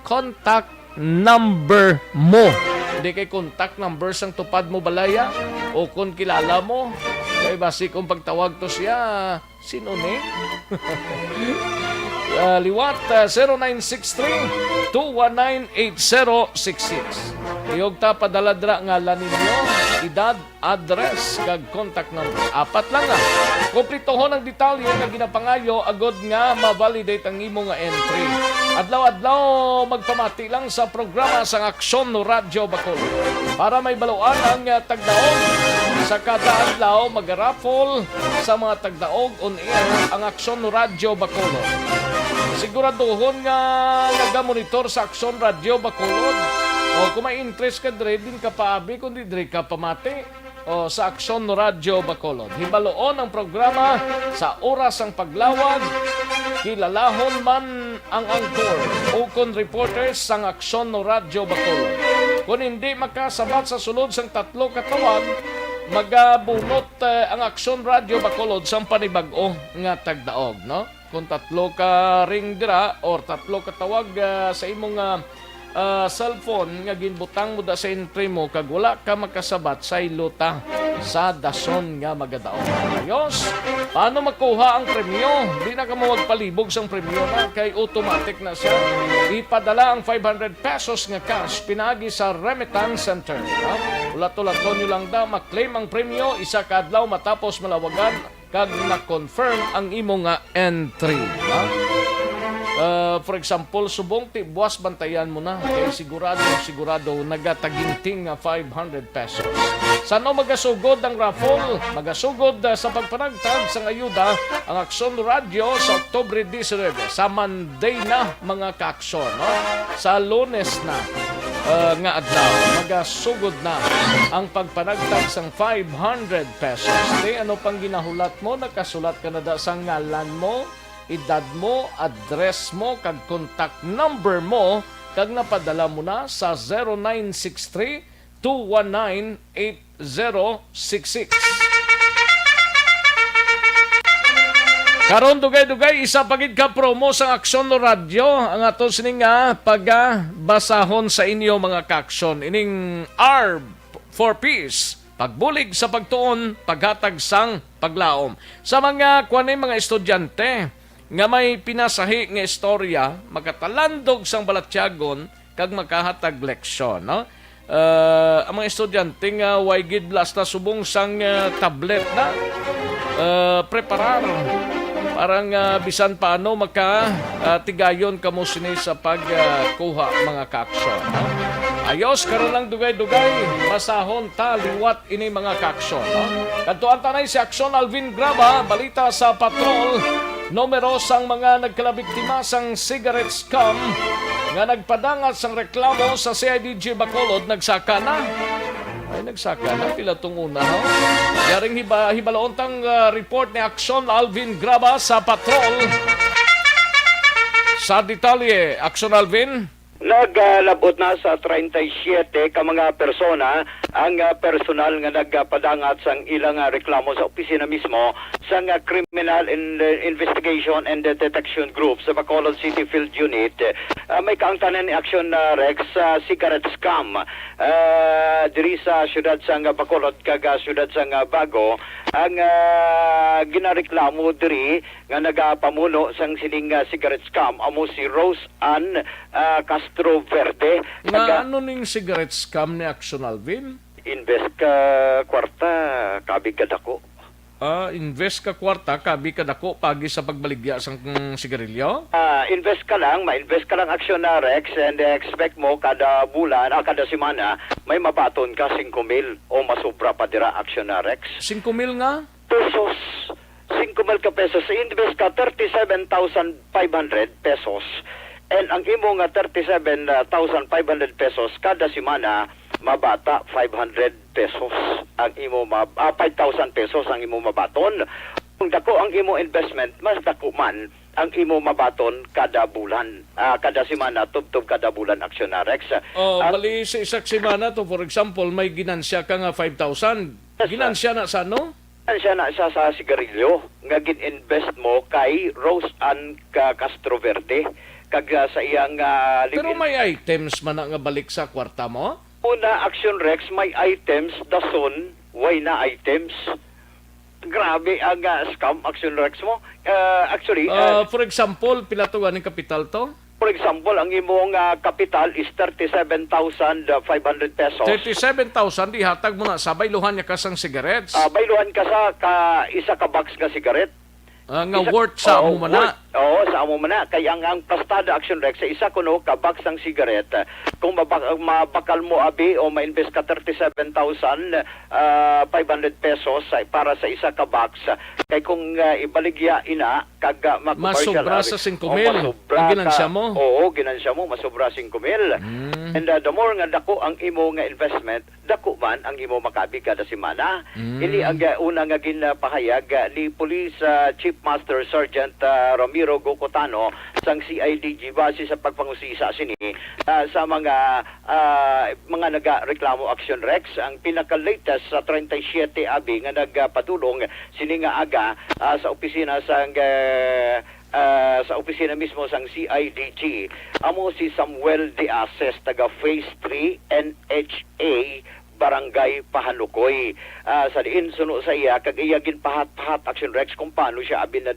contact number mo. Hindi kay contact number sang tupad mo balaya o kung kilala mo. Kaya basi kung pagtawag to siya, sino ni? Liwat 0963-219-8066. Iyog ta padaladra ngalan ninyo, edad, address, kag contact number. Apat lang nga. Kumplitohon ang detalye nga ginapangayo agod nga ma-validate ang imo nga entry. Adlaw-adlaw magpamati lang sa programa sa Aksyon no Radio Bacolod. Para may baluan ang tagdaog. Sa kada adlaw mag-raffle sa mga tagdaog on air ang Aksyon no Radio Bacolod. Siguraduhon nga nagamonitor sa Aksyon Radio Bacolod. O kung may interest ka dire, din ka paabi, kundi dire ka pamati. O sa Aksyon no Radio Bacolod. Hibaloon ang programa sa oras ang paglawag. Kilalahon man ang angkor o kung reporters sang Aksyon no Radio Bacolod. Kung hindi makasabat sa sulod sang tatlo katawag, magabunot ang Aksyon Radio Bacolod sa panibag-o nga tagdaog, no? Kung tatlo ka ring dira or tatlo ka tawag sa imong cellphone nga ginbutang mo da sa entry mo kag wala ka makasabat sa ilota sa dason nga magadaog. Ayos, paano makuha ang premyo? Di na ka mo magpalibog sang premyo na kay automatic na siya. Ipadala ang 500 pesos nga cash pinagi sa remittance center. Ulat-ulaton nyo lang daw maklaim ang premyo isa ka adlaw matapos malawagan kag na-confirm ang imo nga entry. For example, subong ti buwas bantayan mo na kay sigurado nagataginting nga 500 pesos. Sano magasugod ang raffle? Magasugod sa pagpanagtag sa ayuda ang Aksyon Radio sa Oktubre 19 sa Monday na mga kaaksyon, no? Sa Lunes na nga adlaw magasugod na ang pagpanagtag sang 500 pesos. Di ano pang ginahulat mo? Nakasulat ka na da sa ngalan mo, edad mo, address mo, kag contact number mo, kag napadala mo na sa 0963-219-8066. Karon dugay-dugay isa pagid ka promo sa Aksyon no Radio ang aton sining nga pagbasahon sa inyo mga kaaksyon ining R for Peace, pagbulig sa pagtuon, paghatag sang paglaom sa mga kuanay mga estudyante nga may pinasahi nga istorya makatalandog sang balatyagon kag makahatag leksyon, no? Ang mga estudyante nga way gid blasta subong sang tablet na preparar parang bisan paano tigayon kamo sini sa pagkuha mga kaaksyon, no? Ayos karon lang dugay-dugay masahon ta liwat ini mga kaaksyon, no? Kadtuan tanay si Aksyon Alvin Graba, balita sa patrol. Numero sang mga nagkalabiktima sang cigarette scam nga nagpadangat sang reklamo sa CIDG Bacolod nagsaka na. Ay nagsaka na pila tong una ho. Yaring hibalaon tang report ni Action Alvin Graba sa patrol. Sa detalye, Action Alvin. Naglabot na sa 37 ka mga persona ang personal nga nagpadangat sang ilang reklamo sa opisina mismo sang Criminal Investigation and Detection Group sa Bacolod City Field Unit. May kaangtanan ni Action Rex sa cigarette scam diri sa syudad sang Bacolod kag syudad sang Bago. Ang ginareklamo diri nga nagapamuno sang sining cigarette scam amo si Rose Ann Castro Verde. Nga ano ning cigarette scam ni Action Alvin? Invest ka kwarta, kabig ka dako. Invest ka kwarta, kabi ka dako pagi sa pagbaligya sang sigarilyo? Invest ka lang, ma-invest ka lang Action Rex and expect mo kada bulan, kada semana, may mabaton ka 5,000 o masobra pa dira Action Rex. 5,000 nga? Pesos. 5,000 ka pesos. Invest ka 37,500 pesos. And ang imo nga 37,500 pesos kada semana, mabata 500 pesos ang imo 5,000 pesos ang imo mabaton. Kung dako ang imo investment, mas dako man ang imo mabaton kada bulan, kada semana, tubtob kada bulan Action Rex. Bali sa isak semana to, for example, may ginansya ka nga 5,000. Ginansya na sa ano? Siya na siya sa sigarilyo nga gin-invest mo kay Rose Ann Castro Verde kag sa iyang Pero may items man na nga balik sa kwarta mo? Una, Action Rex, may items, dason, way na items. Grabe ang scam, Action Rex mo. Actually, for example, pilatugan ng kapital to? for example, ang imong kapital is 37,500 pesos. 37,000, dihatag mo na, sabay luhan niya kasang cigarettes. Bayluhan ka sa isa ka box nga cigarette. Nga worth sa amo man na. Oo, sa amo man na. Kaya ang pastada Action Rex, sa isa kuno ka box ng cigarette, kung mabakal mo abi o ma-invest ka 37,500 pesos para sa isa ka box, kay kung ibaligya ina, kag masobra sa 5,000 ang ginansya mo. Oo, ginansya mo, masobra 5,000. And the more nga dako ang imo nga investment, dako man ang imo makabi kada semana. Ini ang una nga ginpahayag ni Police Chief Master Sergeant Ramiro Gocotano sang CIDG base sa pagpangusisa sini sa mga nagareklamo Action Rex. Ang pinaka-latest sa 37 abi nga nagpadulong sini nga aga sa opisina sang sa opisina mismo sang CIDG amo si Samuel De Aces taga Phase 3 NHA Barangay Pahanukoy. Sa diin suno sa iya kag iya ginpahat-pahat Action Rex kung paano siya abin na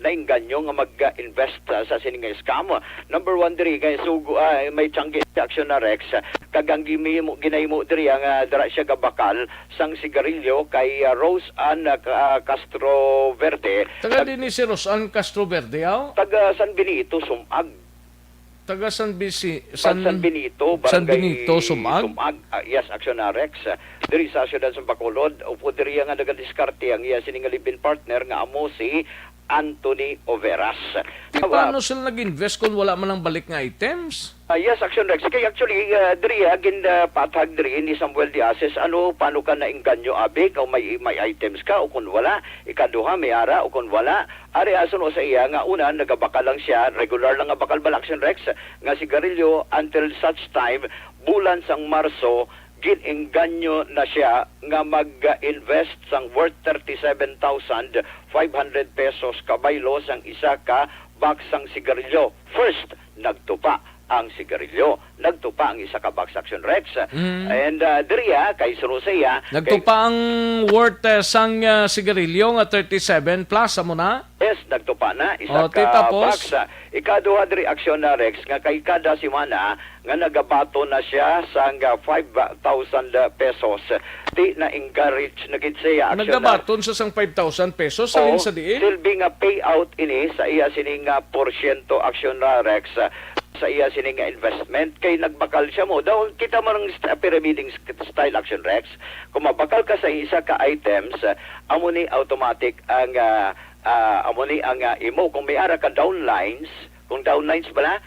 nainganyo nga mag-invest sa sining scam. Number 1 diri kay sugo may tiyanggi Action Rex kag ang ginahimo diri nga dira siya gabakal sang sigarilyo kay Rose Ann Castro Verde. Taga din ni si Rose Ann Castro Verde, taga San Benito Sumag. Taga San Benito, San Benito, Sumag? Yes, Action Rex. Diri sa syudad sa Bacolod, upo diri nga nagadiskarte ang iya sining living partner nga amo si Anthony Overas. Paano sila nag-invest kung wala man ang balik nga items? Yes, Action Rex. Kaya actually, diri ginpatag diri ni Samuel De Aces, paano ka nainganyo abi, kung may items ka, o kung wala, ikaduha, may ara, o kung wala, ari ason o sa iya, nga una, nagabakal lang siya, regular lang nga bakal ba Action Rex, nga sigarilyo, until such time, bulan sang Marso, ginengganyo na siya nga mag-invest sang worth 37,500 pesos kabaylo sang isa ka box sang sigarilyo. First, nagtupa ang sigarilyo. Nagtupa ang isa ka box Action Rex. And diriya, kay Surusaya... Nagtupa ang worth sang sigarilyo nga 37 plus, amo na? Yes, nagtupa na. Isa ka box. Ikaduha diri Action Rex nga kay kada semana nga nagabato na siya sang 5,000 pesos. Di na encourage na gid siya Action. Nagabaton sa sang 5,000 pesos sa sa diin? Silbi nga payout ini sa iya sining porsyento Action Rex sa iya sining investment kay nagbakal siya mo daw kita mo ng pyramiding style Action Rex kung mabakal ka sa isa ka items amo ni automatic ang amo ni ang imo kung may ara ka downlines kung downlines bala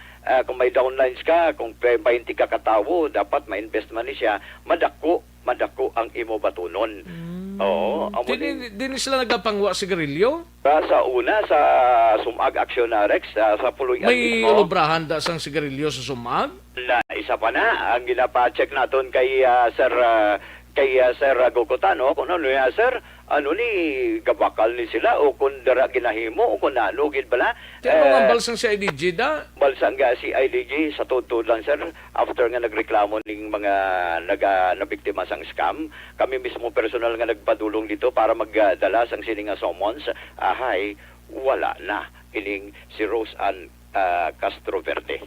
kung may downlines ka kung 20 ka katawo dapat ma-invest man ni siya madako madako ang imo batunon. Oo, amo din. Di sila nagapangwa sigarilyo? Sa una, sa Sumag Action na Rex, sa Puloy May mismo, ulubrahan da sang sigarilyo sa sumag? na isa pa na, ang ginapa-check naton kay Sir Gokotano, kung ano ya, Sir, ano ni, gabakal ni sila, o kung dara ginahimo, o kung nalugid bala. Kaya mga balsang si IDG da? Balsang nga si IDG sa totoo lang, sir, after nga nagreklamo ning mga nabiktima sang scam, kami mismo personal nga nagpadulong dito para magdala sang sini nga summons. Wala na ining si Rose Ann Castro Verde.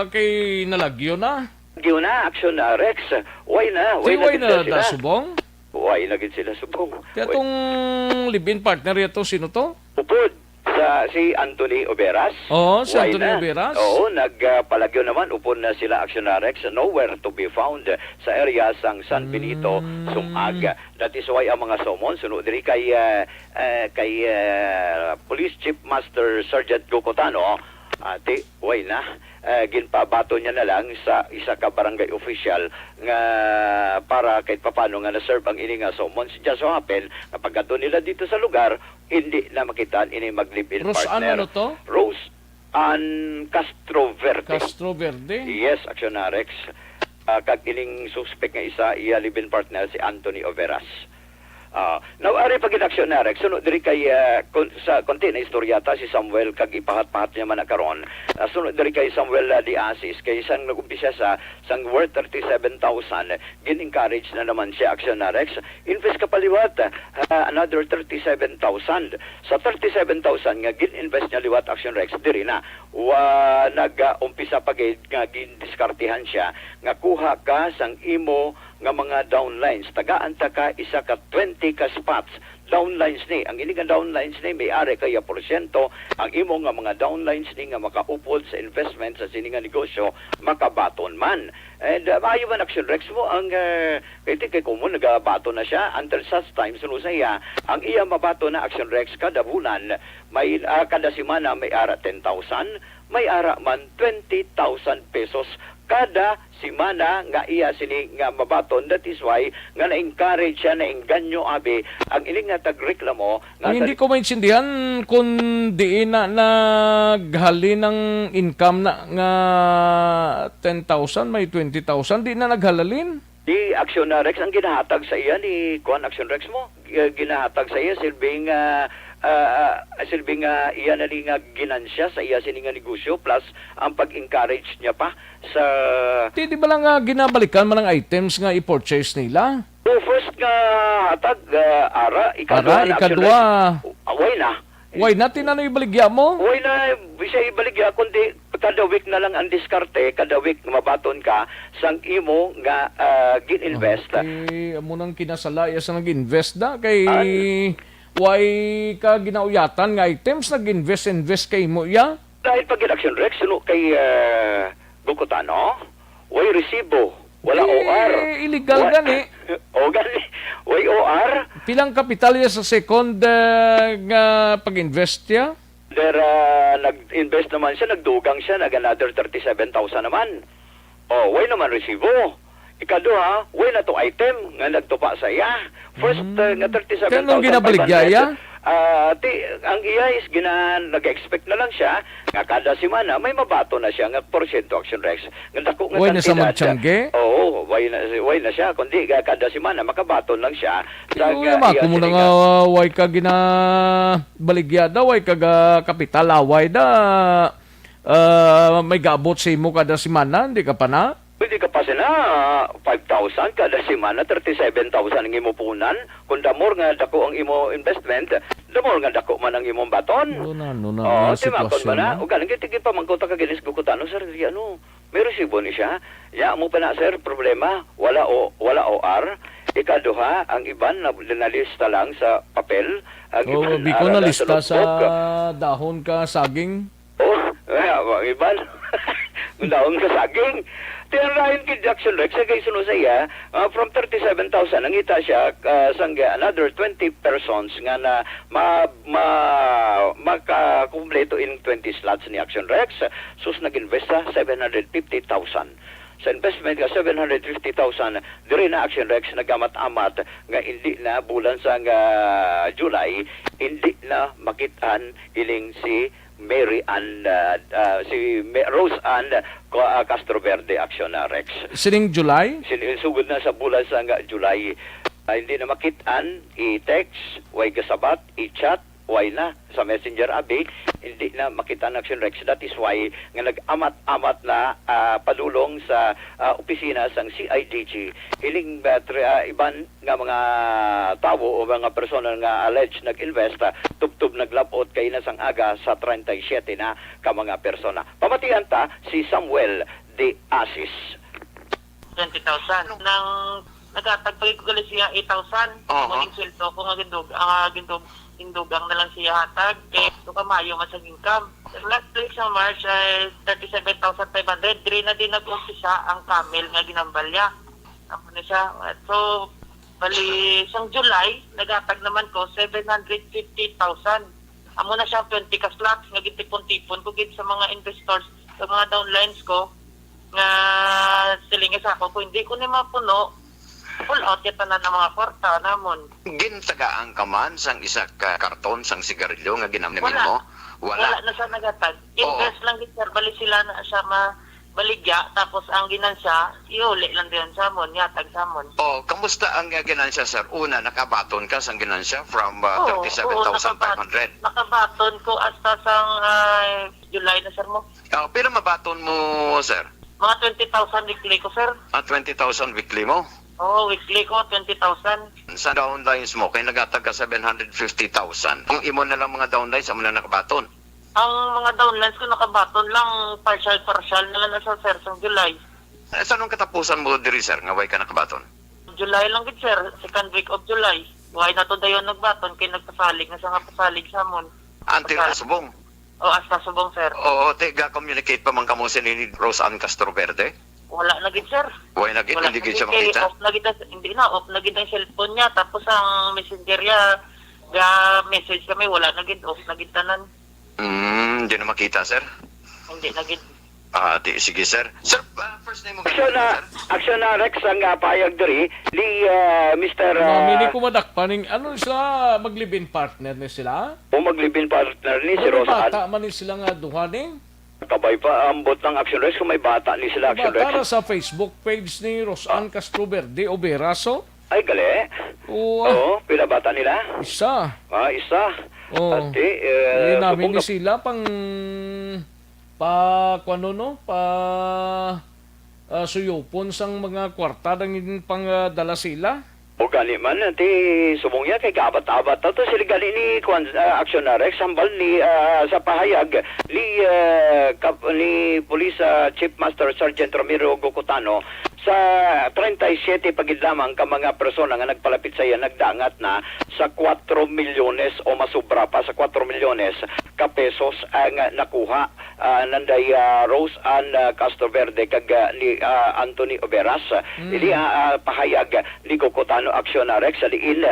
Kay nalagyo na? Giyo na, action na, Rex. Why na? Kay way gid na sila. da subong? Why na gid sila subong? Kaya tong live-in partner yato, sino to? Upod sa si Anthony Oberas. Oo, si Why Anthony na? Oberas. Oo, nagpalagyo naman upon na sila Action Rex, nowhere to be found sa area sang San Benito, Sumag. That is why ang mga summons sunod diri kay Police Chief Master Sergeant Gokotano, ate, why na? Ginpabato niya na lang sa isa ka barangay official nga para kahit papano nga na-serve ang ini nga summons. Just so happen, kapag ato nila dito sa lugar, hindi na makitaan ini mag-live-in Rose Ann, partner. ano to? Rose Ann Castro Verde. Castro Verde? Yes, Action Rex. Kag ining suspect nga isa, iya live-in partner si Anthony Overas. Nawari pag inaksyon na Rex, sunod diri kay sa konti na istoryata si Samuel kag ipahat-pahat niya man karon. Sunod diri kay Samuel Di Asis kay isang nagumpisa sa sang worth 37,000, gin-encourage na naman siya Action na Rex. Invest ka paliwat another 37,000. Sa 37,000 nga gin-invest niya liwat Action Rex diri na nag-umpisa pag nga gin-diskartihan siya nga kuha ka sang imo nga mga downlines. Tagaan ta ka isa ka 20 ka spots. Downlines ni. Ang ini nga downlines ni may ari kaya porsyento. Ang imo nga mga downlines ni nga makaupod sa investment sa sini nga negosyo makabaton man. And maayo man Action Rex mo ang kay kumo nagabato na siya until such time sunod sa iya ang iya mabato na Action Rex kada bulan may kada semana may ara 10,000, may ara man 20,000 pesos kada simana nga iya sini nga mabaton. That is why nga na-encourage siya, na-engganyo abi ang iling nga tagreklamo nga Ang hindi ko maintindihan kung di na naghali ng income na nga 10,000, may 20,000, di na naghalalin. di Action Rex ang ginahatag sa iya ni Kuan Action Rex mo. Ginahatag sa iya silbing iya na nga ginansya sa iya sini nga negosyo plus ang pag-encourage niya pa sa Di ba lang ginabalikan man ang items nga i-purchase nila? first nga hatag ara Ara, ikadwa. Why na? Why natin ano ibaligya mo? Why na siya ibaligya kundi kada week na lang ang diskarte, kada week mabaton ka sang imo nga gin-invest. Okay, amo nang kinasala sa nag-invest da kay why ka ginauyatan nga items nag-invest kay mo ya? Dahil pag Action Rex suno kay Gokotano, way resibo, wala OR. Illegal gani. O gani, way OR. Pilang kapital ya sa second nga pag-invest ya? There, nag-invest naman siya, nagdugang siya, nag-another 37,000 naman. O, way naman resibo. Ikaduha, way na to item nga nagtupa sa iya. First, nga 37,000. Kaya nung ginabaligya ya? Ang iya is nag-expect na lang siya nga kada semana may mabato na siya nga porsyento Action Rex. Nga dako nga Way na sa kantidad. magtiyangge? Oo, way na siya. Kundi kada semana makabaton lang siya. Uy, mako mo na nga way ka ginabaligya da, way ka kapital away da. May gabot sa imo kada semana, hindi ka pa na? Pwede ka pa sila 5,000 kada semana, 37,000 ang imo punan. Kung damor nga dako ang imo investment, damor nga dako man ang imong baton. Ano na Oo, sitwasyon pa na. na? O galing tigil pa mangkota ka ginis Gokotano, sir, may resibo ni siya. Ya mo pa na, sir, problema, wala OR. Ikaduha, ang iban na nalista lang sa papel. Ang iban Biko na lista sa notebook. dahon ka saging. Ang iban. Daon ka saging. Tirahin kid Action Rex, sa guys sa iya, from 37,000, nangita siya sangga another 20 persons nga na makakumpleto in 20 slots ni Action Rex. Sus nag-invest sa 750,000. sa investment nga 750,000 diri na Action Rex nagamat-amat nga hindi na bulan sa nga July hindi na makitaan iling si Mary Ann Rose Ann Castroverde Action Rex. Sining July? Sugod na sa bulan sa nga July. Hindi na makitaan, i-text, way kasabat, i-chat, way na sa Messenger abi, hindi na makita ng Action Rex. That is why nga nag-amat-amat na padulong sa opisina sang CIDG. Hiling iban nga mga tawo o mga persona nga alleged nag-invest, tubtub naglapot kay na sang aga sa 37 na ka mga persona. Pamatihan ta si Samuel De Asis. 20,000 nang nagatagpagay ko gali siya 8,000 muling sweldo ko nga hindugang na lang siya hatag kay so kamayo masag income last week sa March ay 37,500 dire na din nag-umpisa ang camel nga ginambalya amo na siya so bali sang July nagatag naman ko 750,000 amo na siya 20 ka slots nga gitipon-tipon ko gid sa mga investors sa mga downlines ko nga silingi sa ako kung hindi ko ni mapuno full out yata na ng mga kwarta namon. Gintagaan ka man sang isa ka karton sang sigarilyo nga ginamit mo? Wala na sa nagatag. Invest lang gid sir bali sila na siya baligya tapos ang ginansya iuli lang diyon sa amon yatag sa amon. Kamusta ang ginansya sir? Una nakabaton ka sang ginansya from 37,500. Nakabaton ko hasta sang July na sir mo. Pero mabaton mo sir? Mga 20,000 weekly ko sir. 20,000 weekly mo? Weekly ko 20,000. Sa downlines mo, kay nagatag ka 750,000. Kung imo na lang mga downlines, amo na nakabaton. Ang mga downlines ko nakabaton lang, partial na lang sa sir, sa July. Saan ang katapusan mo diri sir, nga way ka nakabaton? July lang gid sir, second week of July. Way na to dayon nagbaton, kay nagpasalig na sa nga pasalig sa amon. Until subong? Hasta subong sir. Communicate pa man kamo si ni Rose Ann Castroverde? Wala na gid sir. Way na gid, hindi gid siya makita? Off na gid, hindi na, off na gid ang cellphone niya. Tapos ang messenger niya, message kami, wala na gid, off na gid tanan. Hindi na makita sir? Hindi na gid. Sige sir. Sir, first name mo Action na Rex ang payag diri ni Mr. Mini kumadak paning ano sila maglibin partner ni sila? O maglibin partner ni si Pero Rose Ann. bata man ni sila nga duha ni. Kabay pa ambot ng Action Rex kung may bata ni sila Action Rex. Bata sa Facebook page ni Rose Ann Castroverde o Beraso. Ay gali. Oo, pila bata nila? Isa. Isa. Oo. Ate, namin ni sila pang suyupon sang mga kwarta dangin pang dala sila. O gani man, ti sumungya kay kabat-abat to sila gali ni Action Rex sambal ni sa pahayag ni Police Chief Master Sergeant Romero Gocotano sa 37 pagid lamang ka mga persona nga nagpalapit sa iya nagdangat na sa 4 milyones o masubra pa sa 4 milyones ka pesos ang nakuha nanday Rose Ann Castroverde kag ni Anthony Oberas. Ili pahayag ni Gocotano Action Rex aliin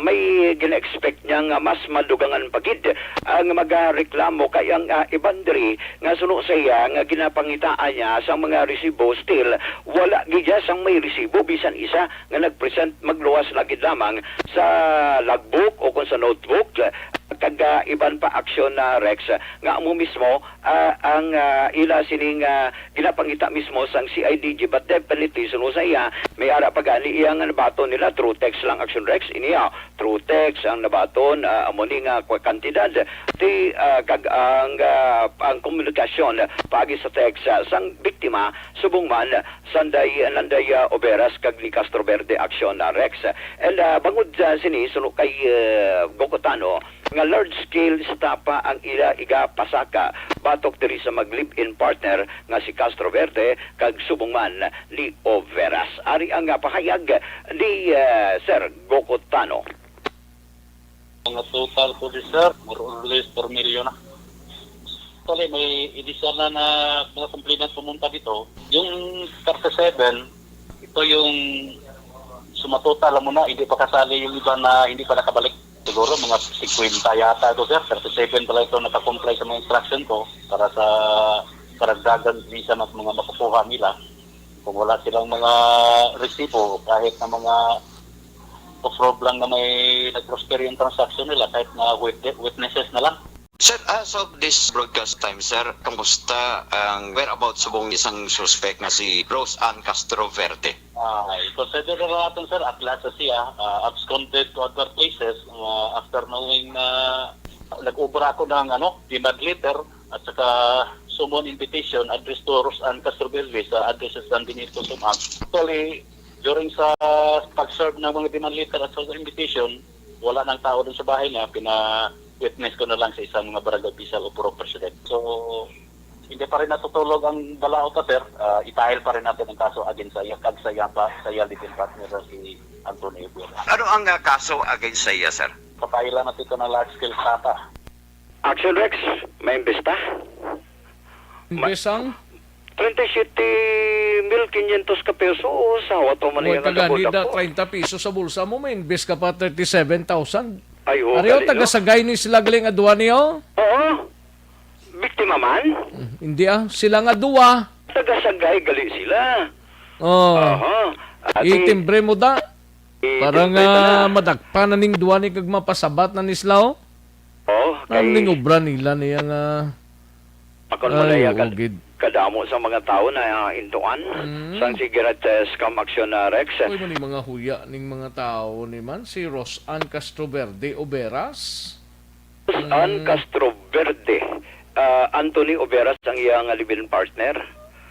may gina-expect niyang mas madugangan pagid ang magareklamo kay ang ibandri nga suno sa iya nga ginapangitaan niya sa mga resibo still wala gidya sang may resibo bisan isa nga nagpresent magluwas lagid lamang sa logbook o kung sa notebook kag iban pa Action Rex nga mo mismo ang ila sining ginapangita mismo sang CIDG but definitely suno sa iya may ara pagani iyang nabaton nila through text lang Action Rex iniya through text ang nabaton amo ni nga kantidad ti kag ang komunikasyon pagi sa text sang biktima subong man sanday nanday Oberas kag ni Castroverde Action Rex and bangod sini suno kay Gocotano nga large scale stapa ang iga pasaka batok diri sa mag-live-in partner nga si Castroverde kag subong man ni Oberas. Ari ang pahayag ni Sir Gocotano. Mga total po di sir, more or less 4 million na. Actually, may edisyon na mga complainant pumunta dito. Yung 37, ito yung sumatotal mo na, hindi pa kasali yung iba na hindi pa nakabalik. Siguro mga 50 yata ito sir, 37 pala ito nakakomply sa mga instruction ko para sa karagdagan visa ng mga makukuha nila. Kung wala silang mga resibo, kahit na mga off-road lang na may nag-prosper yung transaction nila, kahit na witnesses na lang. Sir, as of this broadcast time, sir, kamusta ang whereabouts sa buong isang suspect na si Rose Ann Castro Verde? Consider na natin, sir, at last siya absconded to other places after knowing na nag-ubra ako ng demand letter at saka summon invitation address to Rose Ann Castro Verde sa address sa San Benito Sumag. Actually, during sa pag-serve ng mga demand letter at sa invitation, wala nang tao dun sa bahay niya, witness ko na lang sa isang mga barangay official o puro president. So, hindi pa rin natutulog ang balaot na, sir. Itahil pa rin natin ang kaso against sa yakag sa living partner si Anthony Ibuera. Ano ang kaso against sa iya, sir? Papahilan natin ito ng large-scale data. Action Rex, may imbesta. Imbesang? 27,500 ka peso sa wato man Huwag yung ka ganida, dako. 30 pesos sa bulsa mo, may invest ka pa 37,000. Ay, Ariyo, taga-sagay ni sila galing adwa niyo? Oo. Biktima man? Hindi sila nga duwa. Taga-sagay gali sila. Oh, itimbre mo da. Parang itimbre na. madagpa na ning duwa ni kag mapasabat na ni sila, oh. Ang ning obra nila niya nga. Ako naman ay ugid. kadamo sa mga tao na intuan. Sang sigaret scam action na Rex. Uy, man mga huya ning mga tao ni man si Rose Ann Castro Verde Oberas. Ann Castro Verde. Anthony Oberas ang iyang live-in partner.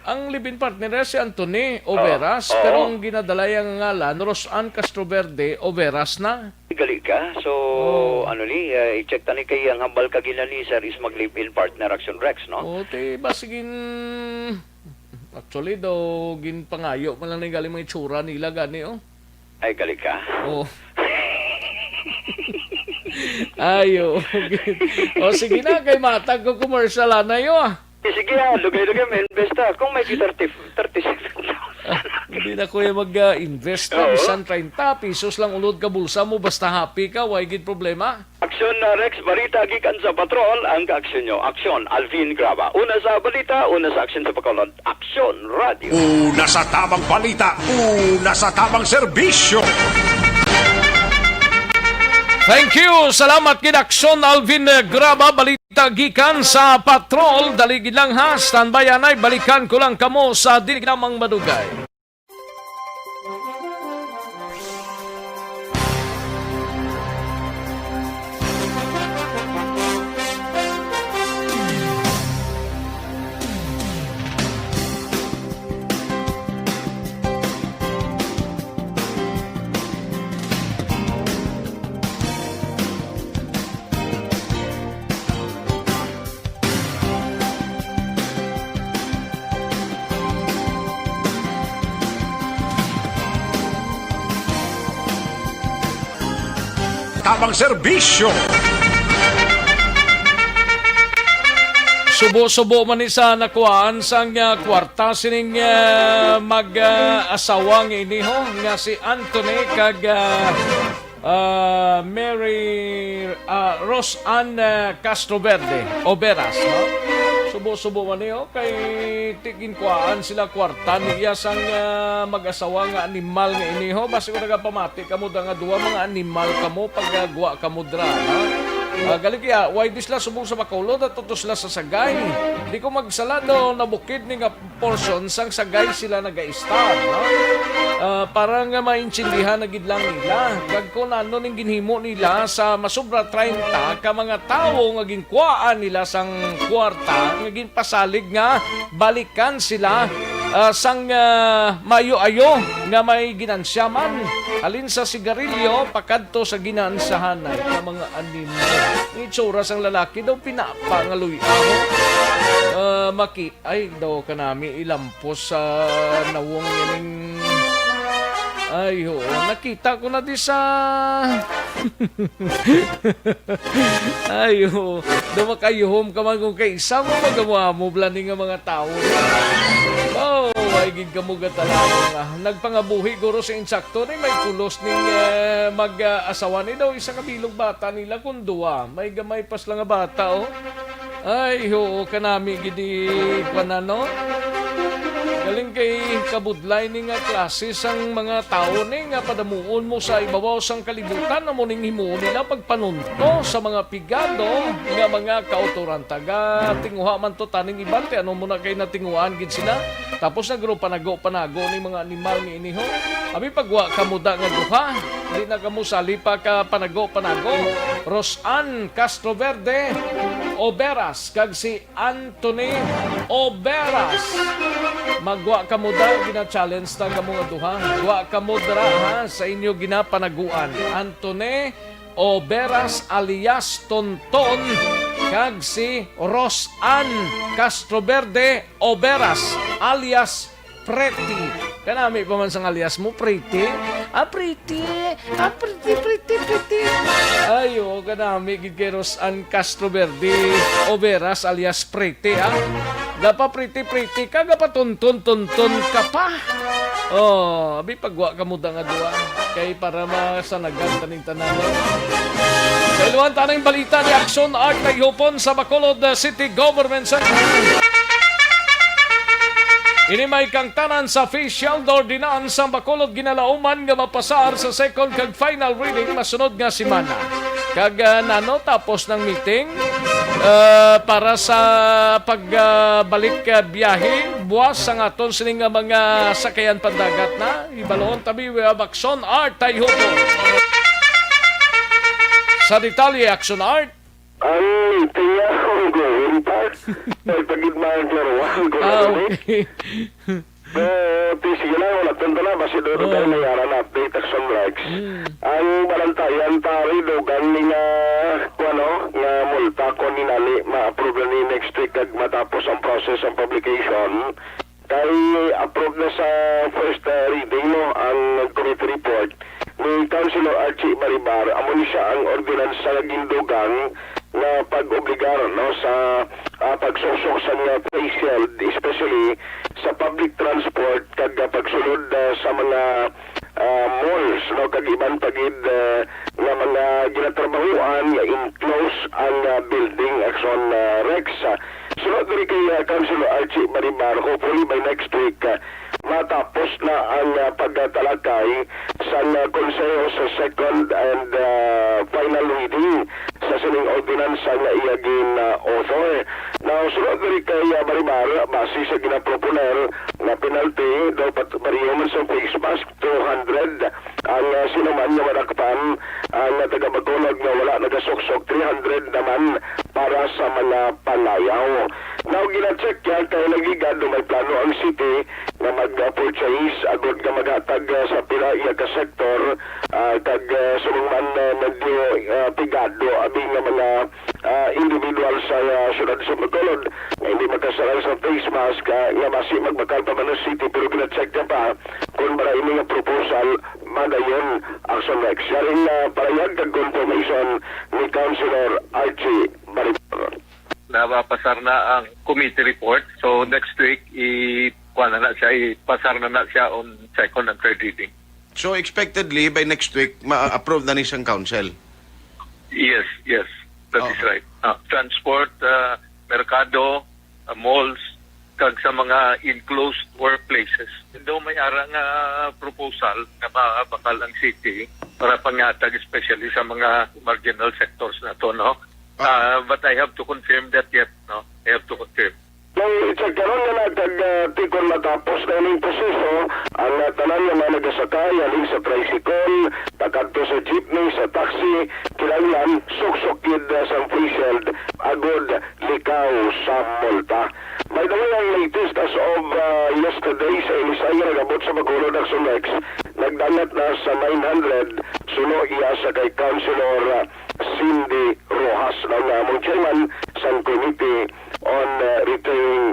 Ang live-in partner si Anthony Oberas, pero ang ginadala yung ngalan, Rose Ann Castro Verde Oberas na. Gali ka. So, i-check tani kay ang hambal ka ginani sir is mag-live-in partner action Rex, no? O, basigin... Actually, daw, ginpangayo man lang na galing mga itsura nila, gani, oh. Ay, gali ka. Oh. Ayo. O, sige na, kay matag ko commercial na yun, Sige lugay-lugay may investa. Kung may 36,000. Hindi na kuya mag-invest na. Bisan 30 pesos lang ulod ka bulsa mo. Basta happy ka, why gid problema? Aksyon na Rex, balita gikan sa patrol. Ang aksyon nyo. Aksyon, Alvin Graba. Una sa balita, una sa aksyon sa Bacolod. Aksyon Radio. Una sa tamang balita, una sa tamang serbisyo. Thank you! Salamat kinaksyon Alvin Graba. Balita gikan sa patrol. Daligid lang ha. Standby anay. Balikan ko lang kamo sa dinig namang madugay. Tamang serbisyo. Subo-subo man ni sa nakuhaan sang kwarta sining mag-asawang iniho nga si Anthony kag Mary Rose Ann Castro Verde Oberas, no? Subo-subo man niyo kay tigin kuhaan sila kwarta niya sang mag-asawa nga animal nga iniho. Basi ko nagapamati kamo da nga duwa mga animal kamo pagagwa kamo dra, no? Galing kaya, why di sila subong sa Bacolod at tutos sila sa sagay. Di ko magsala do na bukid ni nga portion sang sagay sila nag-a-start, no? Parang maintindihan na gid lang nila. Kag kung ano ning ginhimo nila sa masubra 30 ka mga tawo nga ginkuhaan nila sang kwarta, nga ginpasalig nga balikan sila sang mayo-ayo nga may ginansyaman. Alin sa sigarilyo, pakadto sa ginansahanay ng mga animal. Itsura sang lalaki daw pinapa nga luyaw. Ay daw kanami ilampos sa nawong yaning. Ay, oo. Nakita ko na di sa... Ay, oo. Dumakayuhom ka man kung kaisa mo magawa mo blaning nga mga tao. Oh, ay gid ka mo talaga. Nagpangabuhi guro sa insakto ni may kulos ning mag-asawa ni daw isa ka bilog bata nila kun duwa. May gamay pas lang nga bata, oh. Ay, oo. Kanami gidi panano. Galing kay pagkabudlay ni nga klase sang mga tao ni nga padamuon mo sa ibabaw sang kalibutan na mo ning himuon nila pagpanunto sa mga pigado nga mga kauturan taga tinguha man to taning ibante ano mo na kay natinguhan gid sila tapos nagro panago ni mga animal ni iniho abi pagwa kamuda nga duha di na kamo salipa ka panago Rosan Castroverde Oberas kag si Anthony Oberas magwa kamo da gina-challenge ta kamo nga duha wa kamo dra ha sa inyo ginapanaguan Anthony Oberas alias Tonton kag si Rosan Castroverde Oberas alias Pretty. Kanami pa man sang alias mo, Pretty. Pretty. Ayo, kanami gid kay Rosan Castroverde Oberas alias Pretty, ha? Gapa pretty ka, gapa tonton ka pa. Oh, abi pagwa ka mo da nga duwa. Kay para masanagan taning tanan. Sa iluan tanang balita ni Action Art naghupon sa Bacolod City Government Center. Ini may kang tanan sa official ordinance ang Bacolod ginalauman nga mapasar sa second kag final reading masunod nga semana. Kag tapos ng meeting para sa pagbalik biyahe buwas ang aton sining nga mga sakayan pandagat na ibaloon tabi Action Art tayo po. Sa detalye Action Art ang tiya kong gawin pa. Ay, pagigmaan klaruan ko na okay. Sige lang, wala tunto na. Basi doon tayo nangyara na update Action Rex. Ang balantayan tari dogan ni nga nga multa ko ni nali ma-approve ni next week kag matapos ang process ng publication. Kay approve na sa first reading ang committee report ni Councilor Archie Baribar. Amo ni siya ang ordinance sa gindugang na pag-obligar sa pagsusok sa mga facial, especially sa public transport kag pagsulod sa mga malls kag iban pagid nga mga ginatrabahuan nga enclose ang building Action Rex. Sunod rin kay Councilor Archie Baribar, hopefully by next week matapos na ang pagtalakay sa konseho sa second and final reading sa sining ordinance nga iyagin author. Now, sunod rin kay Baribar, base sa ginaproponer na penalty, dapat bariyaman sa face mask, 200. Ang sinuman nga madakpan, ang taga-Bacolod nga wala nagasuksok, 300 naman para sa mga palayaw. Now, gina-check yan kay nagigad may plano ang city na mag-purchase agad nga maghatag sa pinaiya ka sektor kag sumangman medyo pigado abing nga mga individual sa syudad sa Bacolod na hindi magkasalan sa face mask nga basi magbakal pa man ang city pero gina-check niya pa kung bara ini nga proposal magayon Action Rex. Yaring parayag kag confirmation ni Councilor Archie Baribar. Napapasar na ang committee report. So next week, ipasar na siya on second and third reading. So expectedly, by next week, ma-approve na ni siyang council? Yes. That is right. Transport, merkado, malls, kag sa mga enclosed workplaces. Daw may ara nga proposal na mabakal ang city para pangatag especially sa mga marginal sectors na to, no? But I have to confirm that yet, no? I have to confirm. Nang itsagkaroon na tikon matapos na ining proseso, ang tanan nga mga nagasakay, aling sa tricycle, takadto sa jeepney, sa taxi, kinahanglan, suksokid sa free shield, agod, likaw sa multa. By the way, ang latest as of yesterday sa Elisaya, nagabot sa Bacolod Action Rex, nagdangat na sa 900, suno iya sa kay Councilor Cindy Rojas, ng among chairman sa Committee on Returning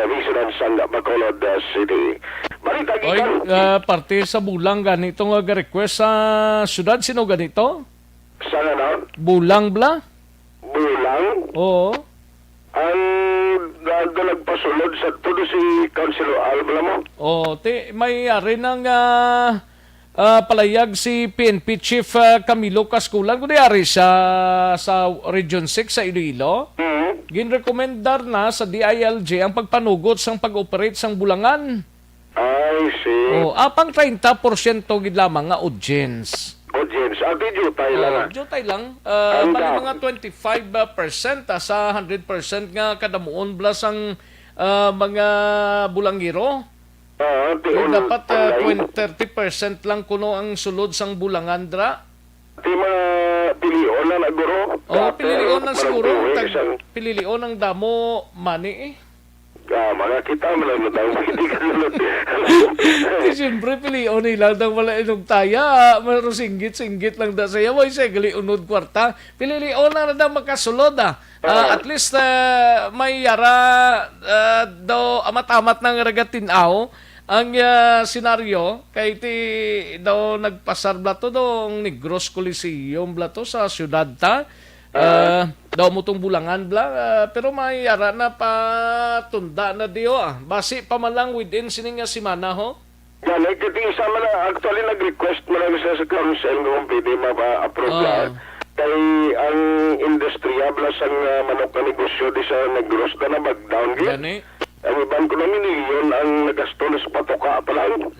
Residents sa Bacolod City. Balita gikan. Parte sa bulang ganito nga request sa syudad, sino ganito? Sa na? Bulang bla? Bulang? Oo. Ang nagpasulod sa tudo si Councilor Albla mo? May ari ng palayag si PNP Chief Camilo Casculan kundi ari sa Region 6 sa Iloilo. Ginrekomendar na sa DILG ang pagpanugot sang pag-operate sang bulangan. I see. Apang 30% gid lamang nga audience. Audience. Ati jutay lang. Jutay lang. Ang Bali dami. mga 25% sa 100% nga kadamuon blas ang mga bulanggiro. Dapat 30% lang kuno ang sulod sang bulangan dra. Ti mga pilion na naguro. Pililion na siguro. Pililion ang damo money Mga kita malang daw. Hindi ka nunod. Siyempre, pilion nila daw wala inong taya. Mayroon singgit lang da saya. Way siya, gali unod kwarta. Pililion na daw makasulod at least may yara daw amat-amat ng ragatinaw ang senaryo kay ti daw nagpasar blato dong Negros Coliseum blato sa syudad ta. Daw mo tong bulangan bla pero may ara na patunda na diyo basi pa man lang within sining nga semana ho. Yan, kating sama na actually nag-request mo lang sa council kung pwede ma-approve lahat. Kay ang industriya blas ang manok na negosyo di sa Negros na mag-down Gani. Ang ibang ko na milyon ang nagasto na sa patoka pa lang.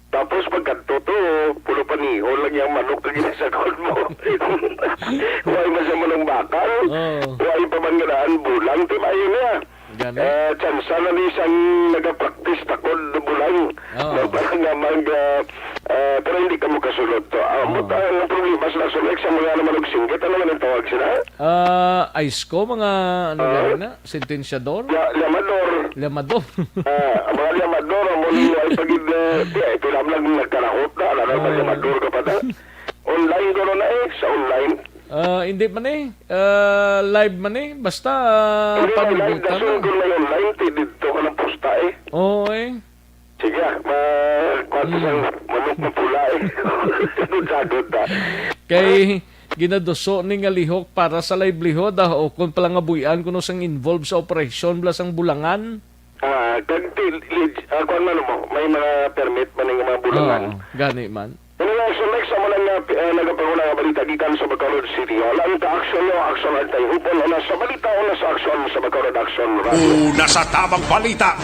Tapos pagkanto to, pulo panihon lang yung manok na ginasakot mo. Huwag mo sa manong bakal. Huwag pa man ganaan bulang. Timayo niya. Tsansa na ni isang nagapraktis takod na bulang. Parang nga pero hindi ka mo kasulod to. Ang problema sa nasulek sa mga naman nagsinggit. Ano man ang tawag sila? Isko, mga ano na? Sentensyador? Lamador. Mga lamador, ang muli ay pagid pilam lang nagkarahot na. Alam na lamador ka pa na. Online ko na sa online. Hindi man live man basta panubutan na. Hindi na online, dito ka ng posta Oo Sige, kwanto siyang manok na pula Sagot Kay ginaduso ni nga lihok para sa livelihood o kung pala nga buyan kuno sang involved sa operasyon blas ang bulangan. Kung ano mo, may mga permit man ng mga bulangan. Gani man. Ano nga, so next sa mga nagapanguna nga balita gikan sa Bacolod City. Alam ka aksyon nyo, aksyon ang tayo hupon. Una sa balita, una sa aksyon sa Bacolod Action Radio. Una sa tamang balita,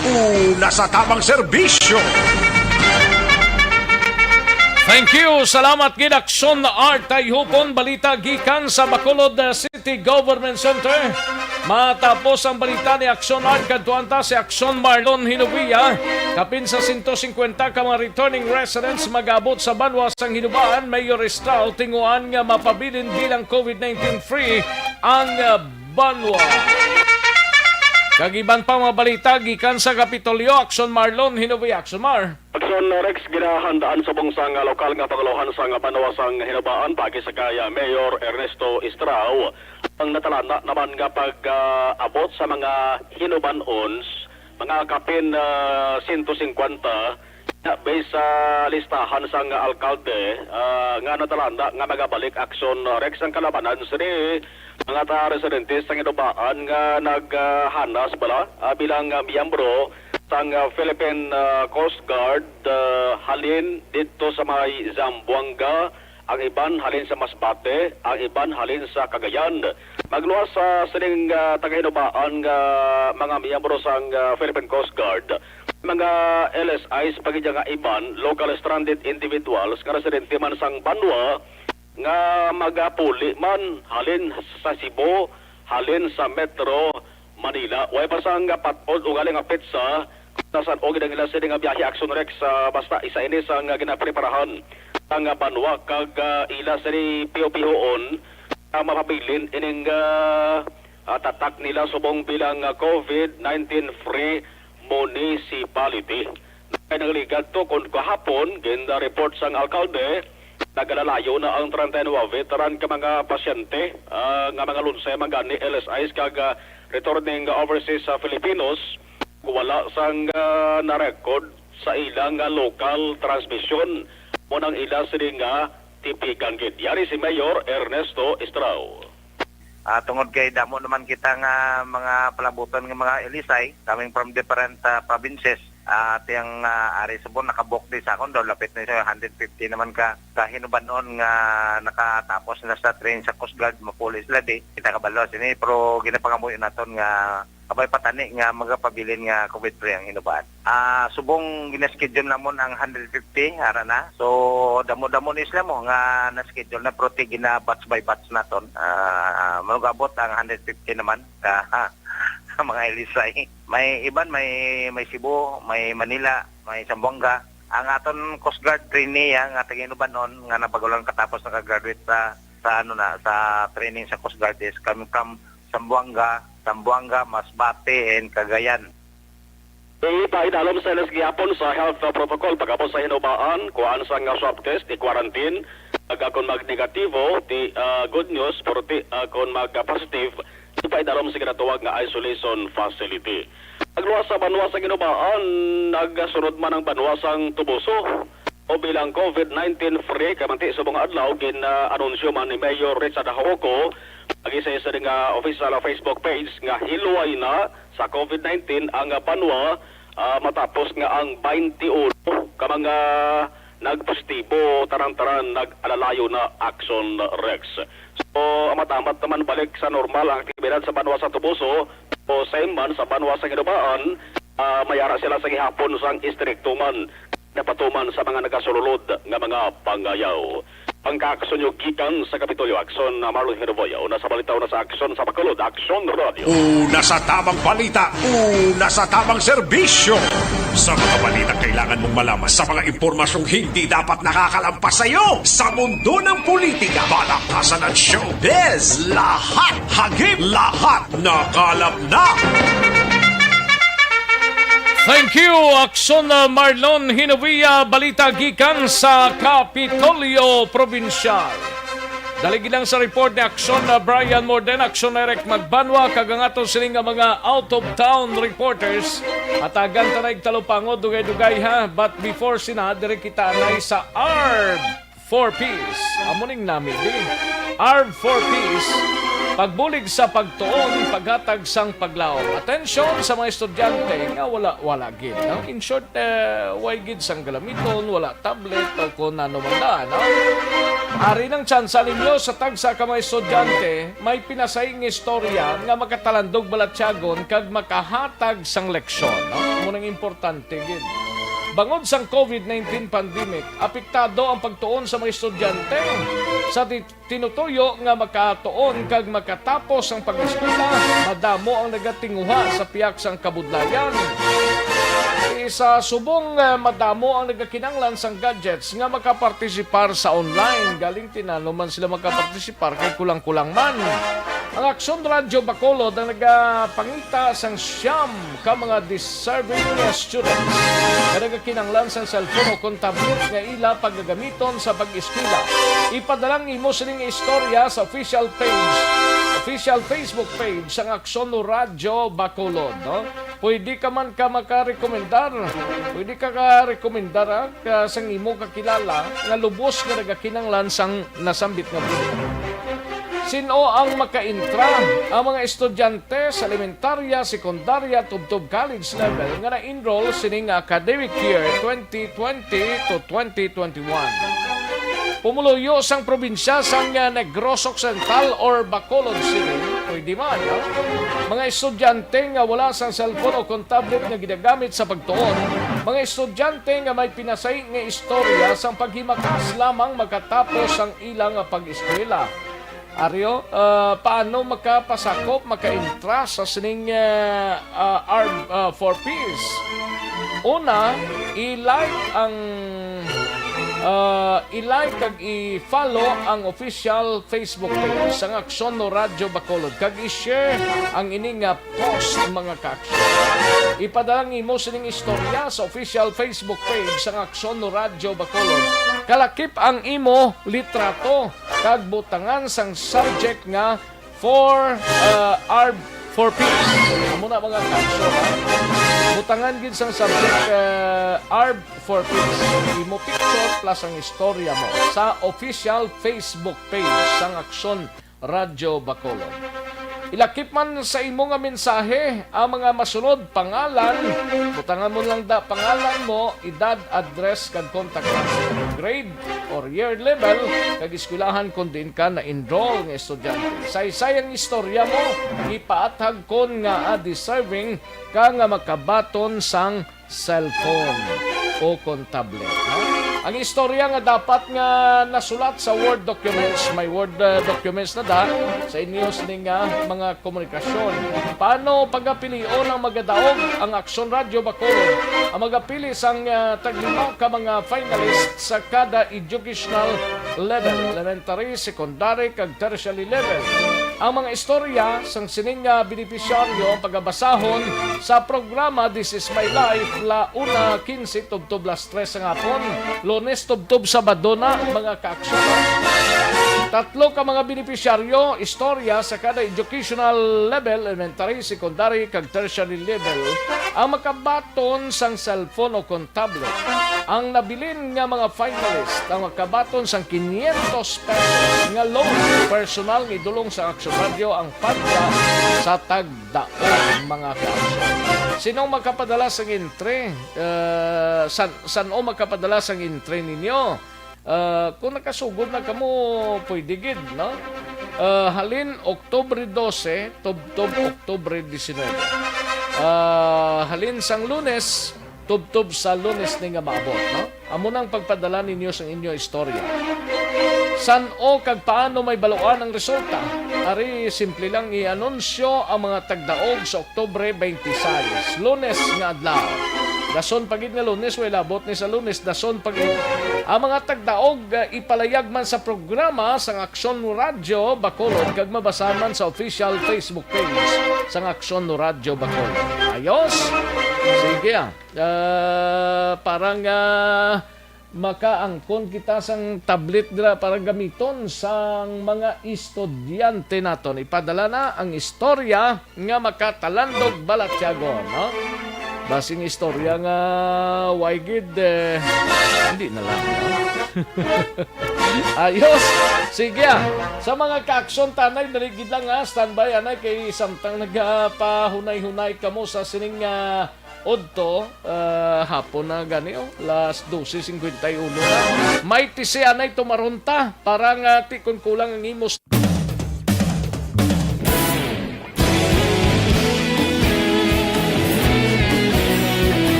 una sa tamang serbisyo. Thank you. Salamat gid Aksyon Art Tayhupon balita gikan sa Bacolod City Government Center. Matapos ang balita ni Aksyon Art kadtuan ta si Aksyon Marlon Hinubia. Kapin sa 150 ka mga returning residents magabot sa banwa sang Hinubaan, Mayor Estrao tinguan nga mapabilin bilang COVID-19 free ang banwa. Kagiban pa mga balita gikan sa Kapitolyo, Aksyon Marlon Hinubia. Aksyon Mar. Aksyon Rex, ginahandaan sa bungsang lokal nga pangalohan sa banwa sang Hinubaan pagi sa kaya Mayor Ernesto Estrao. Ang natalana naman nga pag-abot sa mga Hinuban-ons, mga kapin 150 based sa listahan sang alkalde nga natalanda nga magabalik Aksyon Rex ang kalabanan sini mga residentes sang Hinubaan nga naghanas bala bilang miyembro sang Philippine Coast Guard halin dito sa may Zamboanga, ang iban halin sa Masbate, ang iban halin sa Cagayan. Magluwas sa sining taga-Hinubaan nga mga miyembro sang Philippine Coast Guard, mga LSIs pagidya nga iban, local stranded individuals nga residente man sang banwa nga magapuli man halin sa Cebu, halin sa Metro Manila. Way pa sang patod o galing nga pizza nasan og gid nila sining biyahe Aksyon Rex basta isa ini sang ginapreparahan ang banwa kag ila sa piho-pihoon mapabilin ining tatak nila subong bilang COVID-19 free municipality. Nagligad to kung kahapon genda report sang alkalde nagalalayo na ang 39 veteran ka mga pasyente nga mga lunsay magani LSIs kag returning overseas Filipinos wala sang na-record sa ilang local transmission mo nang ila sining tipikan gid. Yari si Mayor Ernesto Estrao. Tungod kay damo naman kita nga mga palabuton nga mga Elisay coming from different provinces tiyang ari subon nakabok di sa akon daw lapit na siya 150 naman ka hinubanon nga nakatapos na sa train sa Coast Guard mapulis la di kita kabalo sini pero ginapangamoy naton nga abay patani nga magapabilin nga COVID free ang hinubaan. Subong gina-schedule namon ang 150 ara na. So damo-damo ni isla mo nga na-schedule na pero gina batch by batch naton. Magabot ang 150 naman mga Elisay. May iban, may Cebu, may Manila, may Zamboanga. Ang aton Coast Guard trainee nga taginubanon nga nabagulan katapos naka-graduate sa training sa Coast Guard is coming from Zamboanga, Masbate, and Cagayan. Ipaidalom sa ilas gihapon sa health protocol pagkapos sa hinubaan, kuhaan sa nga swab test, i-quarantine, kung mag-negativo, good news, pero kung mag-positive, ipaidalom sa ginatawag nga isolation facility. Pagluwas sa banwa sa ginubaan, nagsunod man ang banwasang Tubuso o bilang COVID-19 free, kamanti sa mga adlaw, gin-anunsyo man ni Mayor Richard Hawoko, mag-isa-isa nga official Facebook page nga hiluay na sa COVID-19 ang banwa matapos nga ang 21 ka mga nagpositibo tarang-tarang nag-alalayo na Action Rex. So amat-amat naman balik sa normal ang aktibidad sa banwa sa Tubuso o same man sa banwa sa Ginubaan, mayara sila sa gihapon sang istrikto man napatuman sa mga nagasululod nga mga pangayaw. Pangkakasyon yung gikan sa Kapitolyo, Action na Marlon Hiroboyo. Una sa balita, una sa Action sa Bacolod, Action Radio. Una sa tamang balita, una sa tamang serbisyo. Sa mga balita kailangan mong malaman sa mga impormasyong hindi dapat nakakalampas sa iyo. Sa mundo ng politika, balakasan at showbiz, lahat hagip, lahat nakalap na. Thank you, Action Marlon Hinovia, balita gikan sa Kapitolyo Provincial. Daligi lang sa report ni Action Brian Morden, Action Eric Magbanwa, kagangato siling nga mga out-of-town reporters. At agantanay talupangod, dugay-dugay ha. But before sina, dire kita anay sa ARB for Peace. Amuning namin din. ARB for Peace. Pagbulig sa pagtuon, paghatag sang paglaom. Atensyon sa mga estudyante nga wala gid. No? In short, way gid sang galamiton, wala tablet o kung ano man da. No? Ari ng tsansa ninyo sa tagsa ka mga estudyante, may pinasaying istorya nga makatalandog balatyagon kag makahatag sang leksyon. No? Munang importante gid. Bangod sang COVID-19 pandemic, apektado ang pagtuon sa mga estudyante. Sa tinutuyo nga makatuon kag makatapos ang pag-eskwela, madamo ang nagatinguha sa piyak sang kabudlayan. Sa subong madamo ang nagakinanglan sang gadgets nga makapartisipar sa online. Galing tinano man sila makapartisipar kay kulang-kulang man. Ang Action Radio Bacolod ang nagapangita sang siyam ka mga deserving students na nagakinanglan sang cellphone o kung tablet nga ila paggagamiton sa pag-eskwela. Ipadalang imo sining istorya sa official Facebook page sang Action Radio Bacolod. No? Pwede ka man ka makarekomendar. Pwede ka ka-rekomendar sang imo kakilala nga lubos nga nagakinanglan sang nasambit nga buhay. Sino ang makaintra? Ang mga estudyante sa elementarya, sekundarya, tubtob college level nga na-enroll sining academic year 2020 to 2021. Pumuluyo sang probinsya sang Negros Occidental or Bacolod City, pwede man, no? Mga estudyante nga wala sang cellphone o kung tablet nga ginagamit sa pagtuon. Mga estudyante nga may pinasay nga istorya sang paghimakas lamang makatapos ang ilang pag-eskwela. Aryo, paano makapasakop, makaintra sa sining ARB for Peace? Una, i-like kag i-follow ang official Facebook page sang Action Radio Bacolod kag i-share ang ining post mga kaksyon. Ipadalang imo sining istorya sa official Facebook page sang Action Radio Bacolod. Kalakip ang imo litrato kag butangan sang subject nga for ARB for Peace. Amo na mga kaksyon. Butangan gid sang subject ARB for Peace. Imo picture plus ang istorya mo sa official Facebook page sang Action Radio Bacolod. Ilakip man sa imo nga mensahe ang mga masunod pangalan, butangan mo lang da pangalan mo, edad, address kag contact number, grade or year level kag eskwelahan kung din ka na enroll nga estudyante. Saysay ang istorya mo, ipaatag kon nga deserving ka nga makabaton sang cellphone o kontable. Ang istorya nga dapat nga nasulat sa Word documents, may Word documents na da sa inyos ning mga komunikasyon. Paano pagapilion ang magadaog ang Aksyon Radio Bacolod? Ang magapili sang taglimaw ka mga finalists sa kada educational level, elementary, secondary, kag tertiary level. Ang mga istorya sang sining benepisyaryo ang pagabasahon sa programa This Is My Life la una 15 tubtob las 3 ang hapon, Lunes tubtob Sabado na mga kaaksyon. Tatlo ka mga benepisyaryo, istorya sa kada educational level, elementary, secondary, kag tertiary level, ang makabaton sang cellphone o tablet. Ang nabilin nga mga finalist, ang makabaton sang 500 pesos nga loan personal nga idulong sa Aksyon Radio ang padya sa tagdaong mga kaaksyon. Sinong makapadala sang entry? San o makapadala sang entry ninyo? Kung nakasugod na kamo, pwede gid, no? Halin Oktubre 12, tubtob Oktubre 19. Halin sang Lunes, tubtob sa Lunes ni nga maabot, no? Amo nang pagpadala ninyo sa inyo istorya. San o kag paano may baluan ang resulta? Ari simple lang i-anunsyo ang mga tagdaog sa Oktubre 26, Lunes nga adlaw. Dason pagid nga Lunes, way labot ni sa Lunes, dason pagid. Ang mga tagdaog ipalayag man sa programa sang Aksyon Radio Bacolod kag mabasa man sa official Facebook page sang Aksyon Radio Bacolod. Ayos? Sige parang makaangkon kita sang tablet dira para gamiton sang mga estudyante naton. Ipadala na ang istorya nga makatalandog balatyago, no? Basing istorya nga waygid hindi na lang. Ayos. Sige. Sa mga kaaksyon tanay naligid lang standby anay kay samtang nagpahunay-hunay kamo sa sining odto hapon na gani last 12:51 na. May tisi anay tumarunta parang tikon kulang ang imos.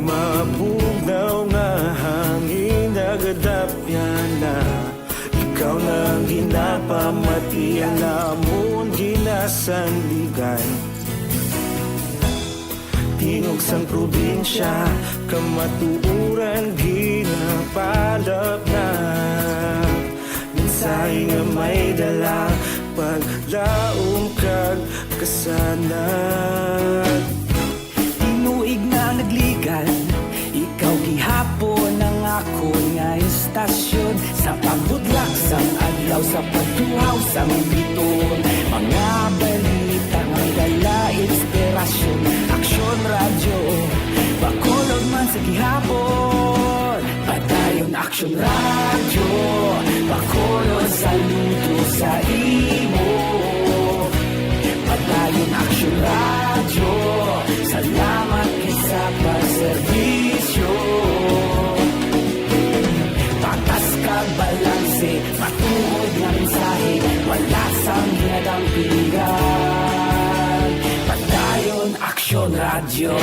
Mapugaw nga hangin nagadapyan na ikaw nang ginapamatian namon ginasandigan tingog sang probinsya kamatuuran ginapalap na minsay nga may dala paglaom kag kasanad na nagligan, ikaw gihapon ang ako nga istasyon sa pagbudlak sang adlaw sa pagtuhaw sa biton mga balita nga dala inspirasyon Aksyon Radio Bacolod man sa gihapon padayon Aksyon Radio Bacolod saludo sa imo padayon Aksyon Radio salamat sa pagserbisyo patas kag balanse matuod nga mensahe wala sang ginadampingan padayon Aksyon Radio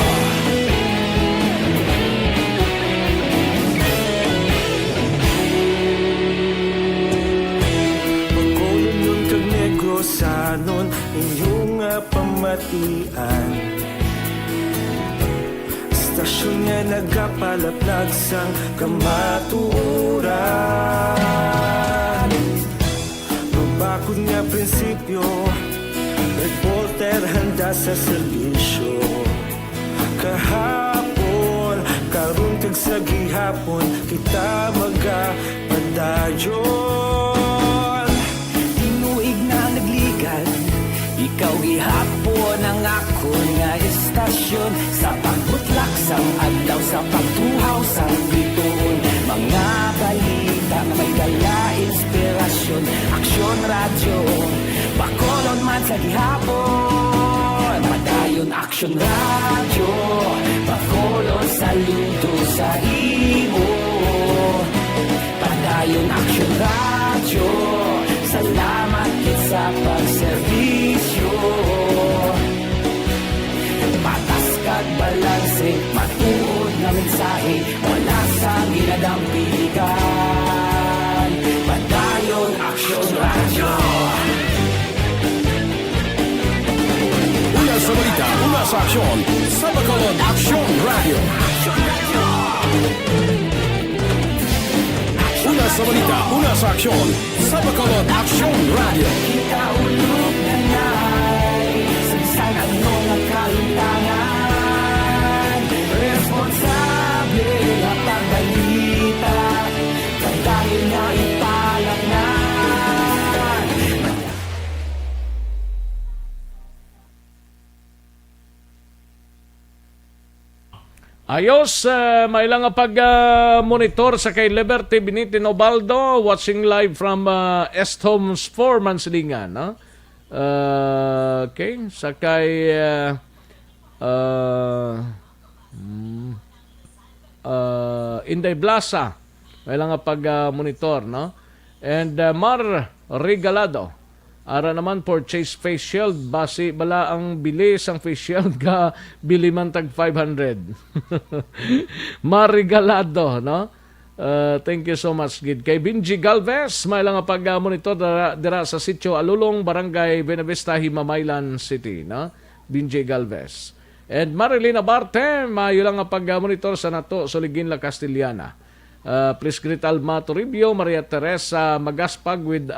Bacolod nun kag Negros anon inyong pamatian Stasyon nga nagapalaplag sang kamatuuran Mabakod nga prinsipyo reporter handa sa serbisyo kahapon karon kag sa gihapon kita magapadayon tinuig na nagligan ikaw gihapon aksyon sa pagbutlak sang adlaw sa pagtuhaw sang bituon. Mga balita na may dala inspirasyon. Aksyon radyo, Bacolod man sa gihapon. Padayon Aksyon radyo, Bacolod saludo sa imo. Padayon Aksyon radyo, salamat kit sa pagserbisyo. Patas kag balanse, matuod na mensahe, wala sa ginadampigan. Padayon Aksyon radyo. Una sa balita, una sa aksyon, sa Bacolod Aksyon Radio. Una sa balita, una sa aksyon, sa Bacolod Aksyon Radio. Kita ulog na na'y sansan ang mga kahintangan. Responsable at pagbalita, pagdahin na ipalak na. Ayos, may lang pag-monitor sa kay Liberty Binitin Obaldo, watching live from Esthoms 4 Mansilingan. No? Okay, sa kay Inday Blasa, may lang pag-monitor. No? And Mar Regalado, ara naman purchase face shield, basi bala ang bilis ang face shield ka bili man tag 500. Marigalado, no? Thank you so much, Gid. Kay Benji Galvez, may lang pag-monitor dira sa sitio Alulong, Barangay Benavista, Himamaylan City, no? Benji Galvez. And Marilyn Abarte, mayo lang pag-monitor sa nato Soligin La Castellana. Please greet Alma Toribio, Maria Teresa Magaspag with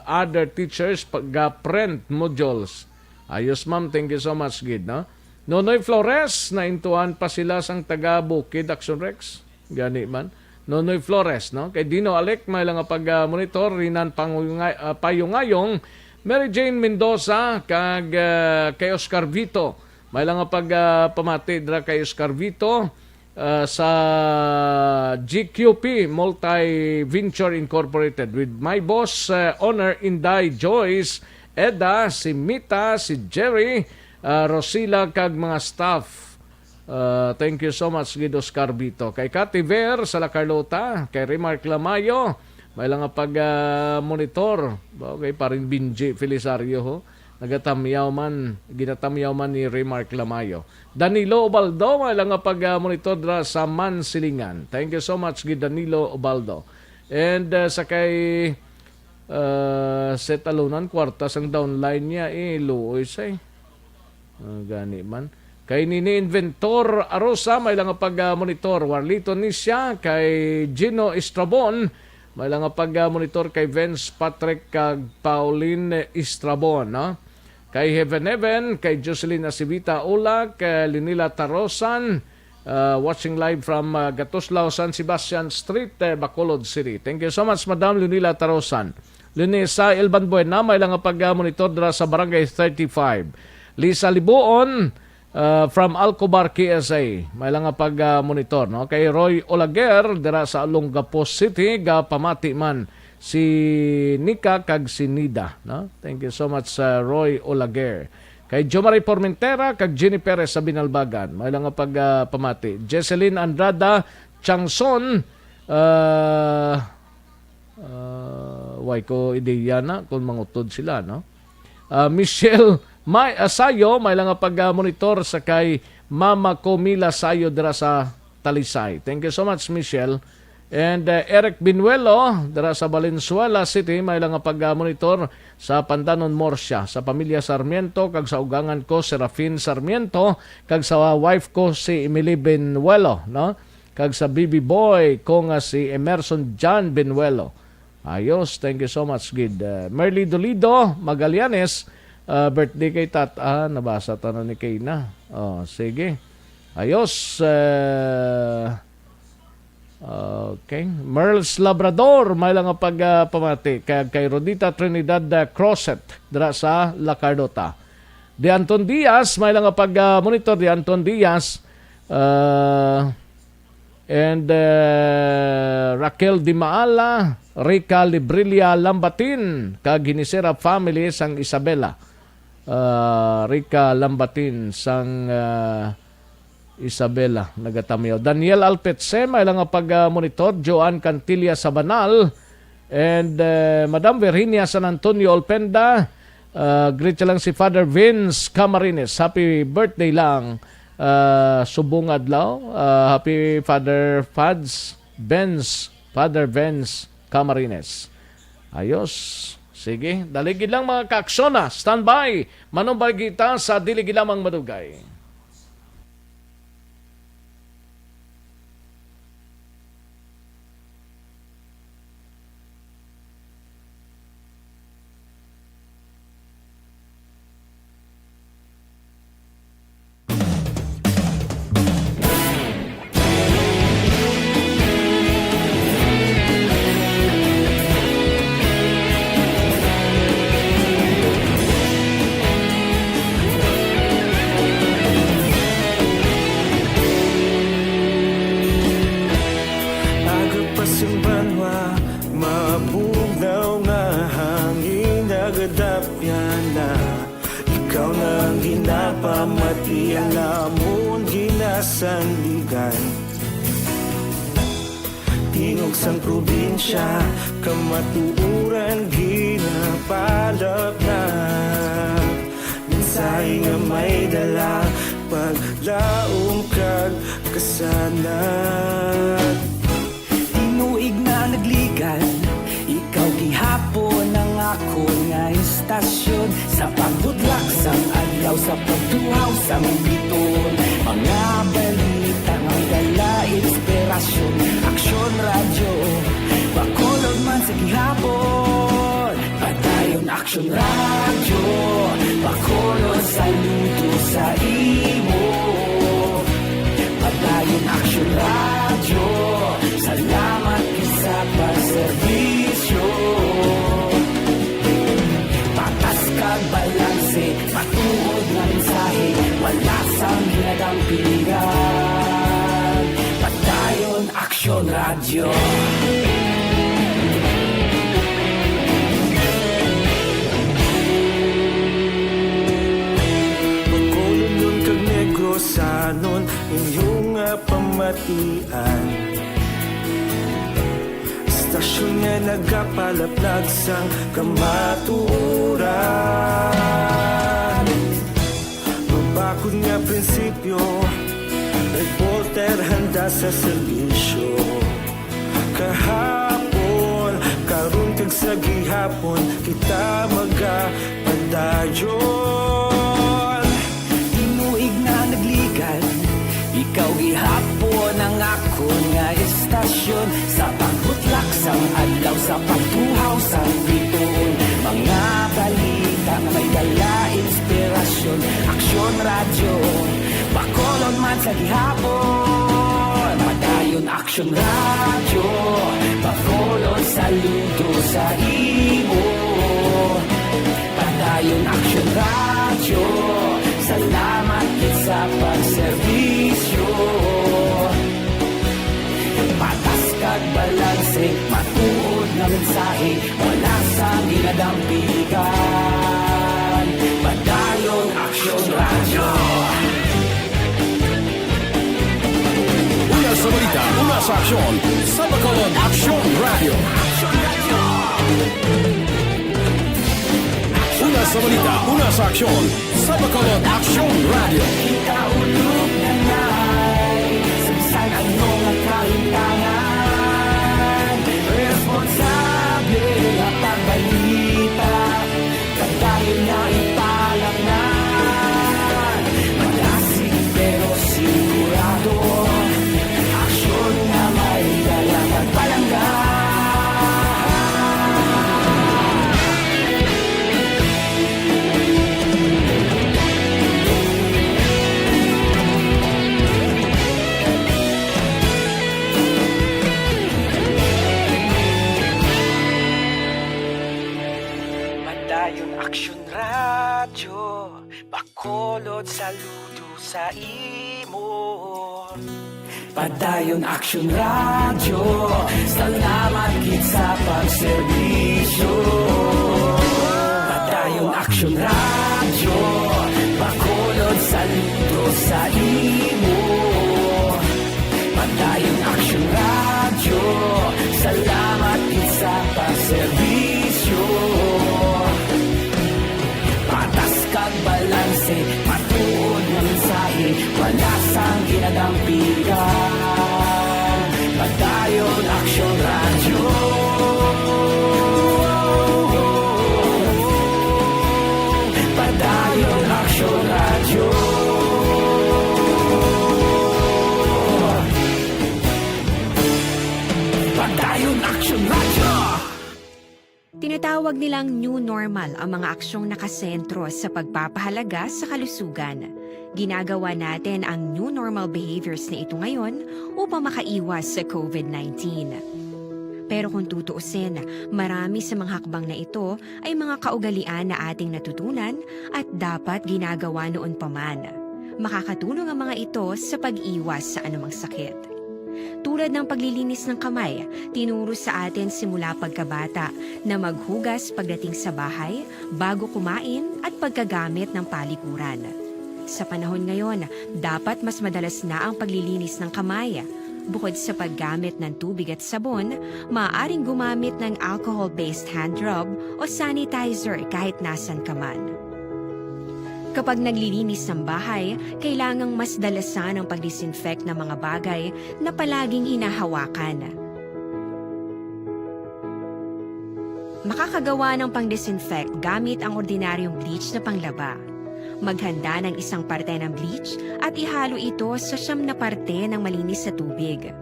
other teachers pag-print modules. Ayos ma'am, thank you so much, Gid. No? Nonoy Flores, naintuan pa sila sang taga Bukid Action Rex. Gani man. Nonoy Flores, no? Kay Dino Alec, may lang pag-monitor, Rinan Payungayong, Mary Jane Mendoza, kag kay Oscar Vito. May lang pag-pamati dra kay Oscar Vito, sa GQP Multi-Venture Incorporated with my boss, Honor Inday Joyce, Eda, si Mita, si Jerry, Rosila, kag mga staff. Thank you so much, Guido Scarbito. Kay Cathy Ver sa La Carlota, kay Remark Lamayo, may lang pag-monitor. Okay, paring Binji Felisario, ho. Ginatamiyaw man ni Remark Lamayo. Danilo Obaldo, may lang pag-monitor sa Mansilingan. Thank you so much, Danilo Obaldo. And sa kay Set Alunan, kwartas ang downline niya, luoy say. Gani man. Kay Nini Inventor Arosa, may lang pag-monitor. Warlito Nisya, kay Gino Estrabon, may lang pag-monitor kay Vince Patrick kag Pauline Estrabon, no? Kay Heaven, kay Jocelyn Acivita Ula, kay Linila Tarosan, watching live from Gatuslao, San Sebastian Street, Bacolod City. Thank you so much, Madam Linila Tarosan. Lunesa Elban Buena, may lang pag-monitor dra sa Barangay 35. Lisa Libuon, from Alcobar, KSA, may lang pag-monitor. No? Kay Roy Olaguer, dira sa Olongapo City, pamati man si Nika kag si Nida. No? Thank you so much, Roy Olaguer. Kay Jomari Formentera kag Jenny Perez sa Binalbagan, may lang pamati. Jesseline Andrada Changson, way ko ideya na kung mangutod sila. No? Michelle Sayo, may lang pag-monitor sa kay Mama Comila Sayo dira sa Talisay. Thank you so much, Michelle. And Eric Binuelo dira sa Valenzuela City, may lang pag-monitor sa Pandanon Morsia, sa pamilya Sarmiento, kag sa ugangan ko Serafin Sarmiento, kag sa wife ko si Emily Binuelo, no? Kag sa baby boy ko nga si Emerson John Binuelo. Ayos, thank you so much, Gid. Merly Dolido Magallanes, birthday kay Tata, nabasa ta na ni Kayna. Oh, sige. Ayos. Okay. Merles Labrador, may lang pagpamati kay Rodita Trinidad Crosset dira sa La Cardota. De Anton Diaz, may lang pag-monitor De Anton Diaz, and Raquel Di Maala, Rica Librilia Lambatin, kag Ginisera family sang Isabela. Rica Lambatin sang Isabela nagatamiyo. Daniel Alpetse, may lang pag-monitor. Joan Cantilla Sabanal, and Madam Virginia San Antonio Olpenda. Greet lang si Father Vince Camarines. Happy birthday lang. Subong adlaw. Happy Father Father Vince Camarines. Ayos. Sige, daligid lang mga kaaksona. Standby. Manumbay kita sa diligid lamang madugay. Tingog sang probinsya, kamatuuran ginapalap na. Minsay nga may dala, paglaom kag kasanat. Tinuig na nagligan, ikaw gihapon ang ako nga istasyon. Sa pagbudlak sang adlaw, sa pagtuhaw sa biton. Mga balita nga dala inspirasyon. Aksyon radyo, bakolod man sa gihapon. Padayon aksyon radyo, bakolod sa luto sa imo. Padayon aksyon radyo, salamat sa pagserbisyo. Patas kag balanse, matuod nga mensahe, wala sang ginadampingan. Padayon aksyon radyo. Pagkolon kag Negrosanon, inyong pamatian. Istasyon nga nagapalaplag sang kamatuuran. Mabakod nga prinsipyo, reporter handa sa serbisyo. Kahapon, karon kag sa gihapon, kita magapadayon. Tinuig na nagligan, ikaw gihapon ang ako nga istasyon. Sa pagbutlak sang adlaw, sa pagtuhaw sa biton. Mga balita nga may dala inspirasyon. Aksyon radyo, bakolon man sa gihapon. Padayon aksyon radyo, bakolon sa luto sa imo. Padayon aksyon radyo, salamat sa pagserbisyo. Patas kag balanse, matuod na mensahe, wala sa ginadampigan. Padayon aksyon radyo. Una sa balita, una sa aksyon, sa Bacolod Aksyon Radio. Una sa balita, una sa aksyon, sa Bacolod Aksyon Radio. Kita ulog na na'y samsan ang mga kahintangan. Responsable na pagbalita, kadayon na ipalang na. Malasig pero sigurado, aksyon na may dalang at palanggan. Bacolod, saludo sa imo. Padayon Action Radio, salamat gid sa pagserbisyo. Padayon Action Radio, Bacolod, saludo sa imo. Padayon Action Radio, salamat gid sa pagserbisyo. Patas kag balanse, matuod nga mensahe, wala sang ginadampigan. Padayon Action Radio. Padayon Action Radio. Padayon Action Radio. Tinatawag nilang new normal ang mga aksyong nakasentro sa pagpapahalaga sa kalusugan. Ginagawa natin ang new normal behaviors na ito ngayon upang makaiwas sa COVID-19. Pero kung tutuusin, marami sa mga hakbang na ito ay mga kaugalian na ating natutunan at dapat ginagawa noon pa man. Makakatulong ang mga ito sa pag-iwas sa anumang sakit. Tulad ng paglilinis ng kamay, tinuro sa atin simula pagkabata na maghugas pagdating sa bahay, bago kumain at pagkagamit ng palikuran. Sa panahon ngayon, dapat mas madalas na ang paglilinis ng kamay. Bukod sa paggamit ng tubig at sabon, maaaring gumamit ng alcohol-based hand rub o sanitizer kahit nasan ka man. Kapag naglilinis ng bahay, kailangang mas dalasan ang pag-disinfect ng mga bagay na palaging hinahawakan. Makakagawa ng pang-disinfect gamit ang ordinaryong bleach na panglaba. Maghanda ng isang parte ng bleach at ihalo ito sa 9 na parte ng malinis na tubig.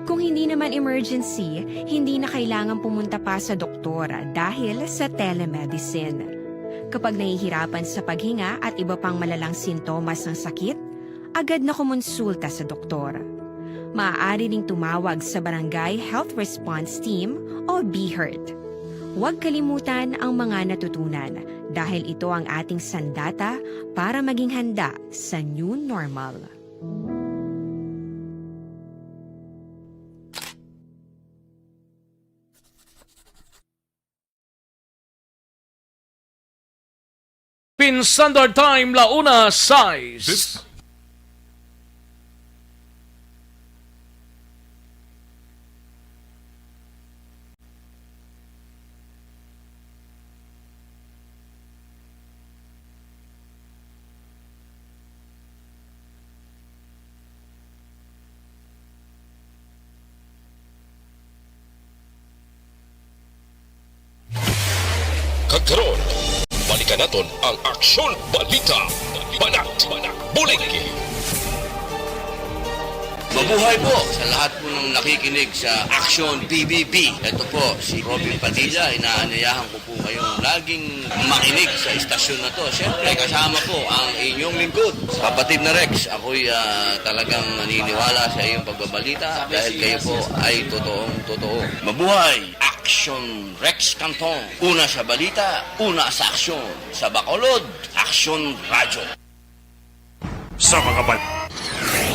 Kung hindi naman emergency, hindi na kailangan pumunta pa sa doktor dahil sa telemedicine. Kapag nahihirapan sa paghinga at iba pang malalang sintomas ng sakit, agad na kumonsulta sa doktor. Maaari ring tumawag sa Barangay Health Response Team o BHERT. Huwag kalimutan ang mga natutunan dahil ito ang ating sandata para maging handa sa new normal. Philippine Standard Time, launa 6. Kagkaroon, balikan natin ang Aksyon Balita. Banat, bulig. Mabuhay po sa lahat po ng nakikinig sa Action PBB. Ito po si Robin Padilla. Inaanyayahan ko po kayong laging makinig sa istasyon na to. Siyempre, kasama po ang inyong lingkod. Kapatid na Rex, ako'y talagang naniniwala sa iyong pagbabalita dahil kayo po ay totoong-totoo. Mabuhay! Action Rex Canton. Una sa balita, una sa aksyon. Sa Bacolod, Action Radio. Sa mga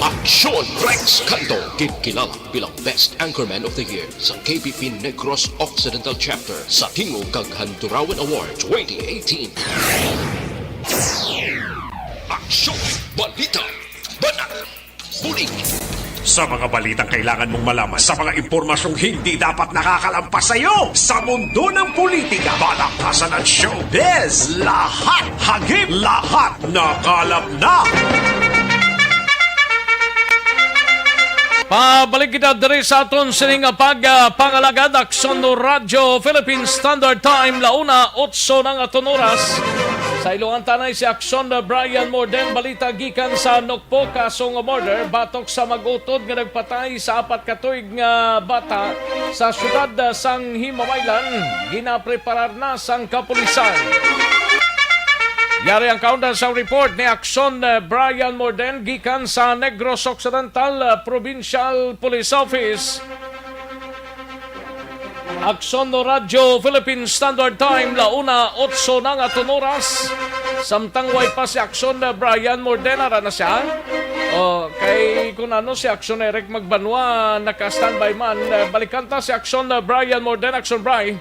Aksyon Rex Canto, kilala bilang Best Anchorman of the Year sa KBP Negros Occidental Chapter sa Tingog kag Handurawan Award 2018. Aksyon Balita, Banat, Bulig. Sa mga balitang kailangan mong malaman, sa mga impormasyong hindi dapat nakakalampas sa iyo, sa mundo ng politika, balakasan at showbiz, lahat hagip, lahat nakalap na. Pabalik kita diri sa aton sining pangalagad Aksyon Radio Philippine Standard Time launa 8 ng aton oras. Sa Ilocos tanay si Aksyon Brian Morden balita gikan sa Nokpo kasong murder batok sa mag-utod nga nagpatay sa 4 ka tuig nga bata sa syudad sang Himamaylan ginapreparar na sang kapulisan. Yari ang kaundan sa report ni Aksyon Brian Morden gikan sa Negros Occidental Provincial Police Office. Aksyon Radio Philippine Standard Time launa 8 ng aton oras. Samtang way pa si Action Brian Mordena na siya. O, kay kung ano si Action Eric Magbanwa, naka-standby man. Balikan ta si Action Brian Mordena. Action Brian.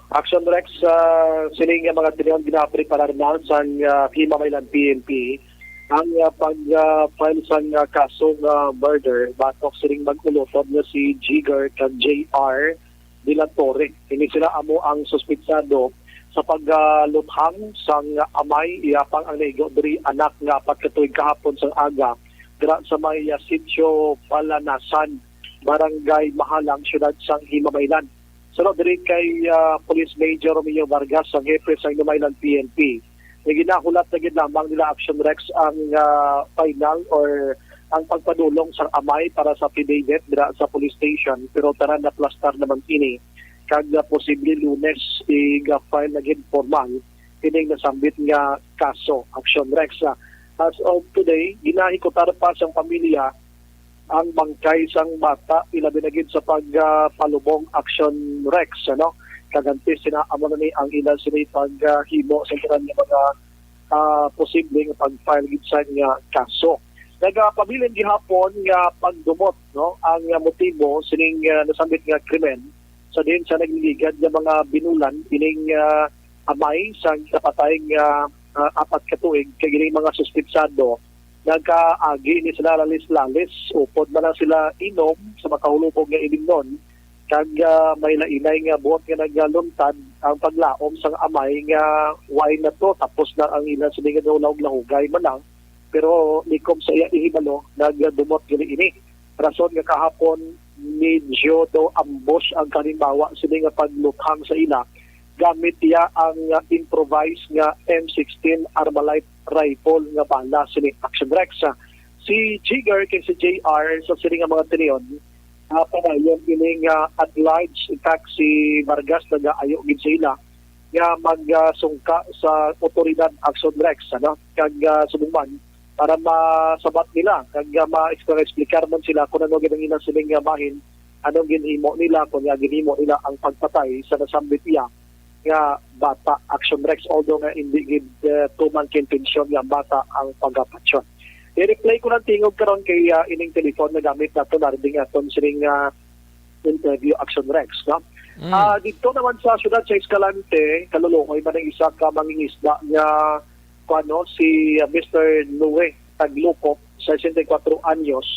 Action Rex, sining mga tiniyon ginapreparar na sa Himamaylan PNP ang pag-file sa kasong murder batok sining mag-ulotod na si Jigger kag JR de la Torre. Ini sila amo ang suspitsado sa pagluthang sang amay iyapang ang naigo diri anak nga pagkatuig kahapon sang aga dira sa may sitio Palanasan, Barangay Mahalang, siyudad sang Himamaylan. Sunod diri kay Police Major Romeo Vargas, ang hepe sa Himamaylan PNP. Ginahulat na gid lamang nila Action Rex ang final or ang pagpadulong sa amay para sa affidavit dira sa police station, pero tara na plastar naman ini kag posible Lunes i-file na gid formal kining nasambit nga kaso. Action Rex, as of today ginahikutar pa sang pamilya ang bangkay sang bata ilabi na gid sa pagpalubong. Action Rex, ano, kaganti sinaamo na ni ang ilan sila paghimo sa kanang mga posibleng pag-file gid sa nga kaso. Nagapabilin gihapon nga pagdumot, no, ang motibo sining nasambit nga krimen sa din sa nagliligad nga mga binulan ining amay sang kapatay nga 4 ka tuig kay gining mga suspitsado. Nagkaagi ni sila lalis-lalis, upod man lang sila inom sa makahulupog nga ilimnon, kag may lainay nga buot nga nagluntad ang paglaom sang amay nga wine na to, tapos na ang ilan sa nga lahugay man lang, pero likom sa iya ihibalo, nagdumot gini ini. Rason nga kahapon, medyo daw ambush ang kalimbawa sila nga pagluthang sa ila, gamit niya ang improvised nga M16 Armalite rifle nga bala sini Action Rex. Si Jigger kay si JR sa sini nga mga tiniyon panayon ining at large. In fact, si Vargas nag-ayo gid sa ila nga magsungka sa otoridad Action Rex, ano, kag subungman para masabat nila kag ma-explicar man sila kung ano gid ang ilang sining bahin, ano ginhimo nila, kung ginhimo nila ang pagpatay sa nasambit niya nga bata. Action Rex, although nga hindi gid tuman intention nga bata ang pagapatsyon. I-replay ko ng tingog karon kay ining telephone na gamit nato narding aton sining interview Action Rex, no. Dito naman sa siyudad sa Escalante, kalulukoy man ang isa ka mangingisda nga kuano si Mr. Noe Taglupop, 64 anyos,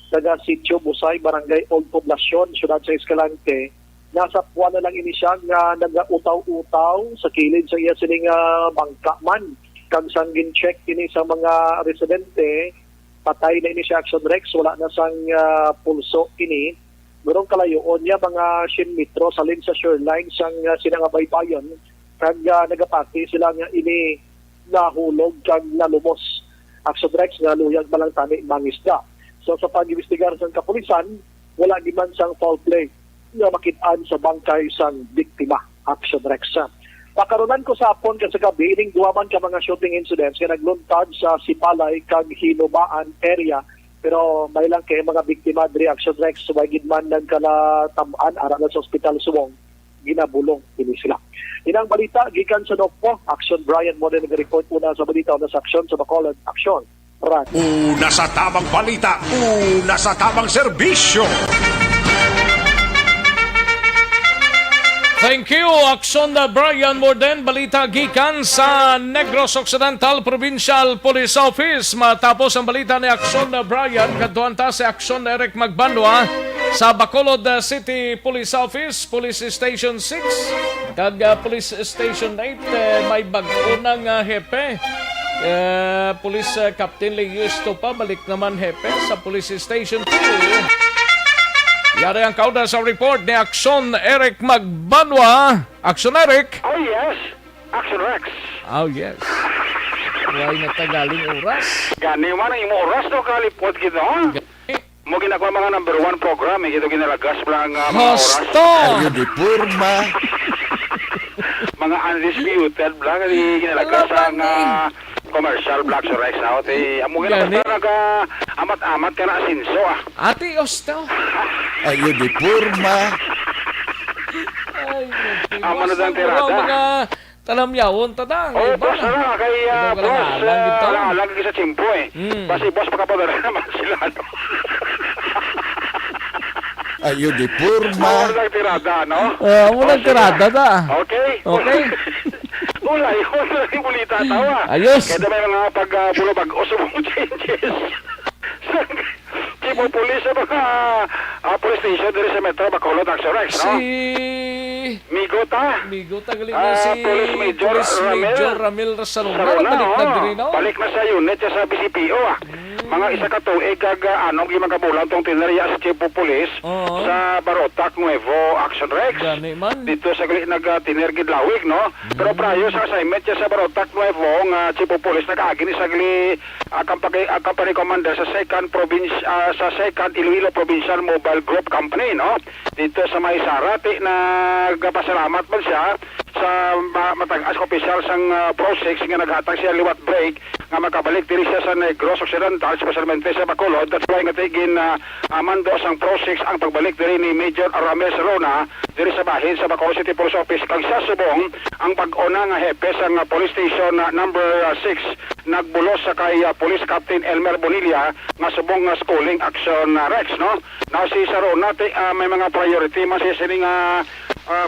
taga Sitio Busay, Barangay Old Poblacion, siyudad sa Escalante. Nasa puwan na lang ini siya nga nag-utaw-utaw sa kilid sa iya sining bangka man. Kang sanggin check ini sa mga residente, patay na ini siya Action Rex, wala na sang pulso ini. Gurong kalayoon niya mga 100 metro salin sa shoreline sang sinangabaybayon, kag nagapati sila nga ini nahulog kag nalumos. Action Rex nga luyag malang tani mangisda. So sa pag-imbestigar sa kapulisan, wala di man sang foul play nga makitaan sa bangkay sang biktima. Action Rex. Pakaronan ko sa hapon kasi gabi, ining duwaman ka mga shooting incidents nga nagluntad sa Sipalay kag Hinubaan area, pero may lang kay mga biktima diri. Action Rex, wagid man nagkalatamaan ara na sa ospital Suwong, ginabulong ini sila. Inang balita gikan sa Nokpo. Action Brian mo din nag-report una sa balita na sa aksyon sa Bacolod. Action Brian. Una sa tamang balita, una sa tamang serbisyo. Thank you, Action Brian Morden. Balita gikan sa Negros Occidental Provincial Police Office. Matapos ang balita ni Action Brian, kadtuan ta si Action Eric Magbanwa sa Bacolod City Police Office, Police Station 6, kag Police Station 8. May bag-o ng hepe. Police Captain Leus Topa, balik naman hepe sa Police Station 2. Yari ang kauda sa report ni Action Eric Magbanwa. Action Eric? Oh yes, Action Rex. Oh yes. Huwag natagaling oras. Gani man ang imo oras no kalipot gito. Mo ginagawa mga number 1 program, ito ginalagas lang mga oras. Hosto! Ayun, mga undisputed lang, ginalagas ang commercial Black Rex na. Amo ginagawa amat-amat ka na asinso Ate Hosto! Ayun, di purma. Ay, mga Talamyawon tadang. Oh, boss, ano, kay boss, lagi sa chimpo eh. Basi boss, pagkapadala naman sila, no? Ayo di purma. Walang tirada, no? Walang tirada da. Okay. Ulay yung ulita tawa. Ayos. Kaya may mga pagbulabag o subong changes. Tipo police sa mga police station dito sa Metro Bacolod, Action Rex, no? Migota galing na si Police Major Ramil Rasaluna. Balik na sa unit sa BCPO, Mga isa ka tuig anong yung mga kabulan tong tinariya sa Chief of Police sa Barotac Nuevo Action Rex. Dito sa gali nag-tinergid lawig, no? Pero prior sa assignment sa Barotac Nuevo nga Chief of Police nag-agi ni sa gali company commander sa sa 2nd Iloilo Provincial Mobile Group Company, no? Dito sa Maysara, nagpasalamat man siya sa matag-as official sang Pro 6 nga naghatag siya liwat break nga makabalik diri siya sa Negros Occidental, especialmente sa Bacolod. That's why nga tigin mando sang Pro 6 ang pagbalik diri ni Major Ramel Serona diri sa bahin sa Bacolod City Police Office. Kag sa subong ang pag-una nga hepe sang Police Station number 6 nagbulos sa kay Police Captain Elmer Bonilla nga subong schooling action Rex, no? Now si Serona may mga priority man siya sining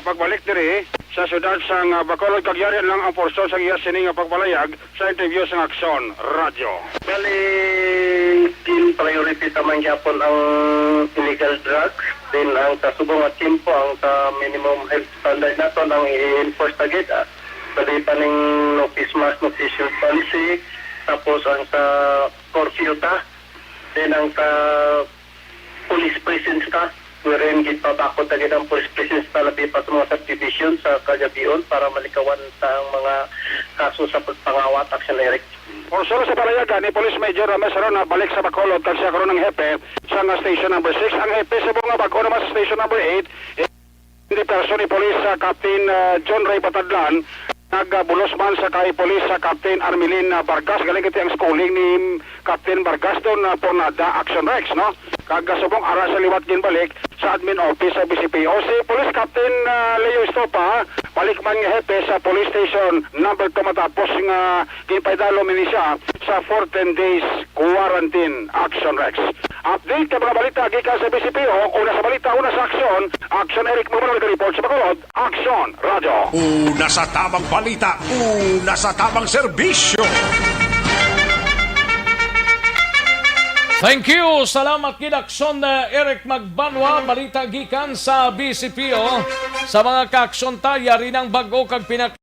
pagbalik diri sa syudad sang Bacolod. Kagyari lang ang porson sa iya sining pagpalayag sa interview sa Aksyon Radio. Bali, kin priority taman gyapon ang illegal drugs, then ang kasubong at timpo ang minimum health standard naton ang i-enforce agad. Pwede pa ning no face mask, no face shield policy, tapos ang sa curfew ta, then ang sa police presence ta, wherein gitpabakot agad ang police presence ta labi pa sa mga subdivision sa Kagabion para malikawan sa mga kaso sa pagpangawat action direct. Porson sa palayagan ni Police Major Ramel Serona balik sa Bacolod kag siya karon ng hepe sa station number 6. Ang hepe sa mga bago naman sa station number 8 hindi person ni Police Captain John Ray Batadlan nagbulos man sa kay Police Captain Armelin Vargas. Galing ito ang schooling ni Captain Vargas doon por nada Action Rex, no? Kagasubong ara sa liwat ginbalik sa admin office sa BCPO. Si Police Captain Leo Estopa balik man nga hepe sa police station number 2 matapos nga ginpaydalo minisya sa 14 days quarantine Action Rex. Update ka mga balita gikan sa BCPO. Una sa balita, una sa aksyon. Action Eric Mamanol report sa Bacolod. Action Radio. Una sa tamang balita, una sa tamang serbisyo. Thank you. Salamat kinaksyon na Eric Magbanwa. Balita gikan sa BCPO. Sa mga kaksyon tayo rin ang bago kag pinak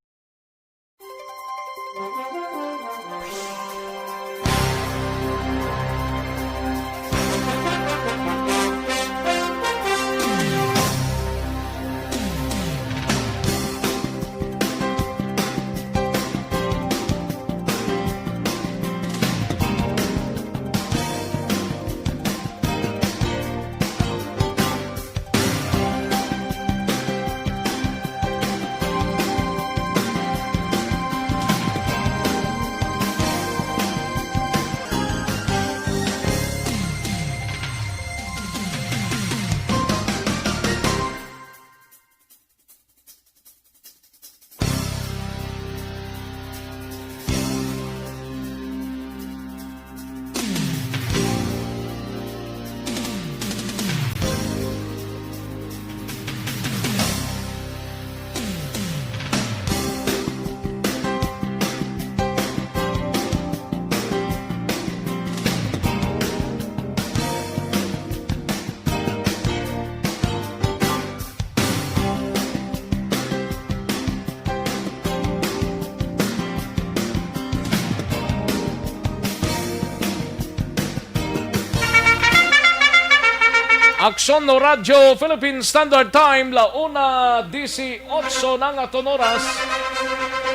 Aksyon no Radyo Philippine Standard Time launa 18 ng aton oras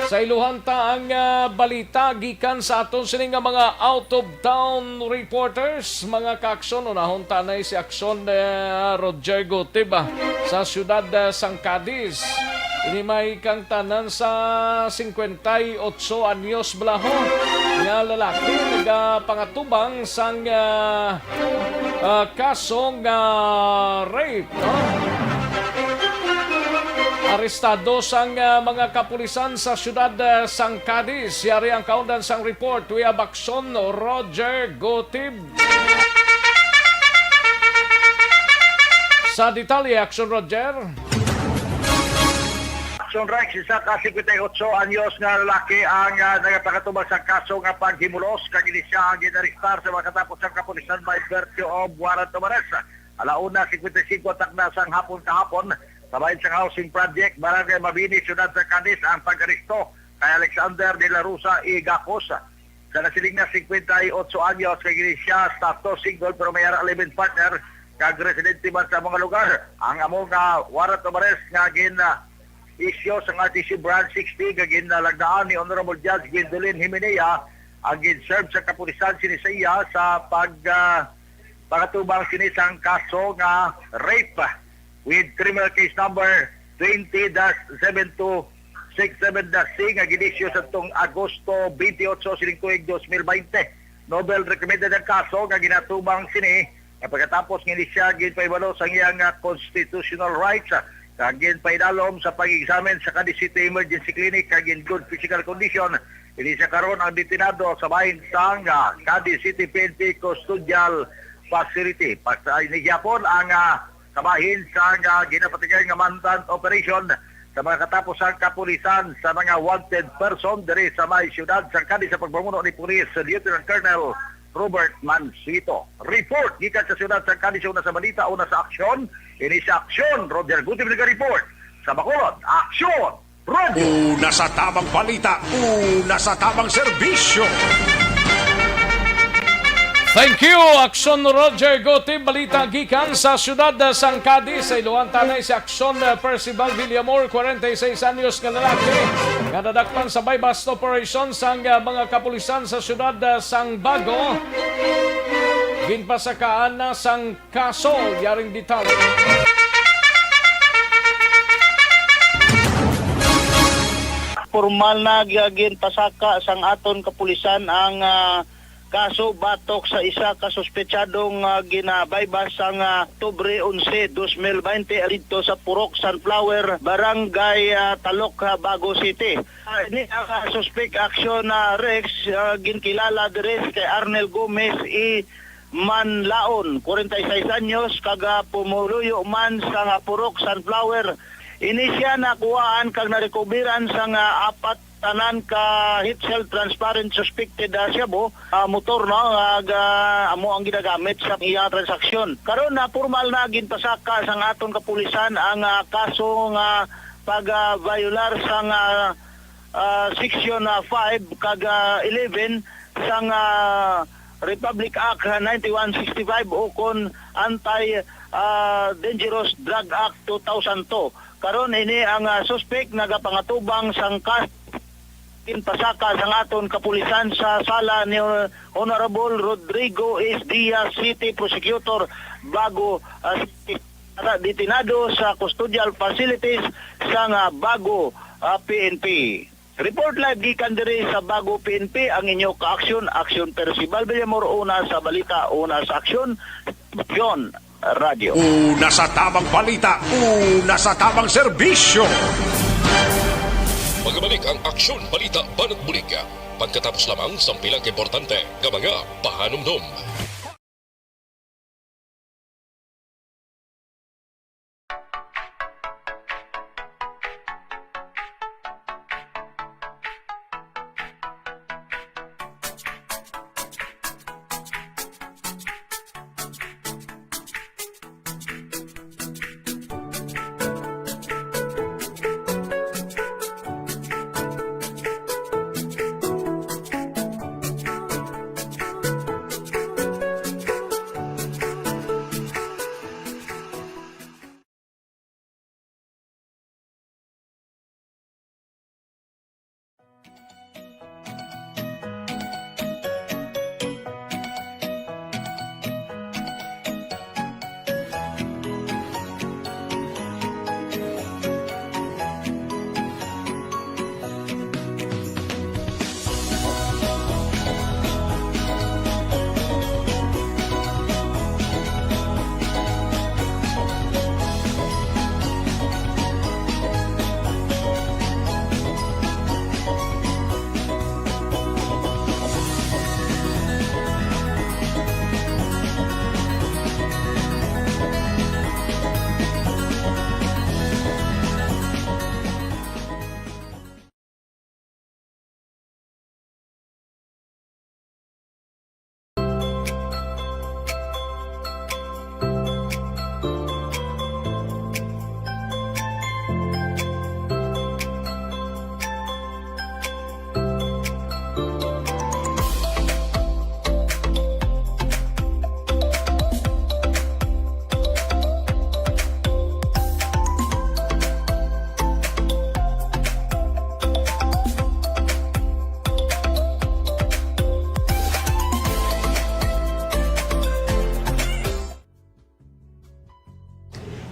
sa iluhan ta ang balita gikan sa aton sining mga out of town reporters mga kaaksyon unahon tanay si aksyon Roger Goteba sa siyudad sang Cadiz. Ini may kang tanan sa 58 anyos blaho nga lalaki nagapangatubang sang kasong rape, no? Arestado sang mga kapulisan sa syudad sang Cadiz. Yari ang kaundan sang report. We have action Roger Gotib. Sa detalye, action Roger. Action Rex, isa ka 58 anyos nga lalaki ang nagapakatubag sa kaso nga paghimulos kag ini siya ang ginaristar sa makatapos ang kapulisan by virtue of warrant of arrest. Alauna 55 takna sang hapon kahapon sa bayan sa housing project Barangay Mabini, Ciudad sa Cadiz ang pag-aresto kay Alexander de la Rosa y Gacos. Sa nasiling na 58 anyos kag ini siya status single pero may 11 partner kag residente man sa mga lugar. Ang among warrant of arrest nga issue sa RTC Branch 60 gagin na lagdaan ni Honorable Judge Gwendolyn Jimenea ang gin-serve sa kapulisan sinisaya sa pagkatubang sinisang kaso nga rape with criminal case number 20-7267-C nga gin-issue sa itong Agosto 28 sining tuig 2020. Nobel recommended ang kaso nga ginatubang sini pagkatapos nga siya ginpaibalo sa iyang constitutional rights kagin paidalom sa pag-examine sa Cadiz City Emergency Clinic kagin good physical condition. Ini siya karon ang detinado sa bahin sang Cadiz City PNP Custodial Facility. Pagsa ini Japon ang kabahin sa ginapatigay nga manhunt operation sa mga katapusang kapulisan sa mga wanted person diri sa may siyudad sa Cadiz sa pagpamuno ni Pulis Lieutenant Colonel Robert Mansito. Report gikan sa siyudad sa Cadiz una sa balita, una sa aksyon. Ini sa aksyon, Roger Gutib nag-report. Sa Bacolod, aksyon, Roger. Una sa tamang balita, una sa tamang serbisyo. Thank you, Aksyon Roger Gotib. Balita gikan sa syudad sang Cadiz. Sa iluang tanay si Aksyon Percival Villamor, 46 anyos nga lalaki. Nga nadakpan sa bypass operation sang mga kapulisan sa syudad sang Bago. Ginpasakaan na sang kaso. Yaring detalye. Formal na ginpasaka sang aton kapulisan ang kaso batok sa isa ka suspetsadong ginabaybas sang Oktubre 11, 2020 dito sa Purok, Sunflower, Barangay Talok, Bago City. Ini ang suspect action Rex ginkilala diri kay Arnel Gomez Manlaon, 46 anyos, kaga pumuluyo man sa Purok, Sunflower. Ini siya nakuhaan kag narekoberan sa apat tanan ka heat cell transparent suspected shabu motor no amo ang ginagamit sa iyang transaksyon. Karon na formal na ginpasaka sang aton kapulisan ang kaso nga pag-violar sang section 5 kag 11 sang Republic Act 9165 o kon Anti Dangerous Drug Act 2002. Karon ini ang suspect nagapangatubang sang pasaka sang aton kapulisan sa sala ni Honorable Rodrigo S. Diaz, City Prosecutor, Bago detinado sa custodial facilities sang Bago PNP. Report live gikan diri sa Bago PNP ang inyo ka-aksyon, Aksyon Percival Villamor, una sa balita, una sa aksyon, John Radio. Una sa tamang balita, una sa tamang serbisyo. Magbalik ang aksyon balita banat bulika. Pagkatapos lamang sa pilang importante nga mga pahanumdum.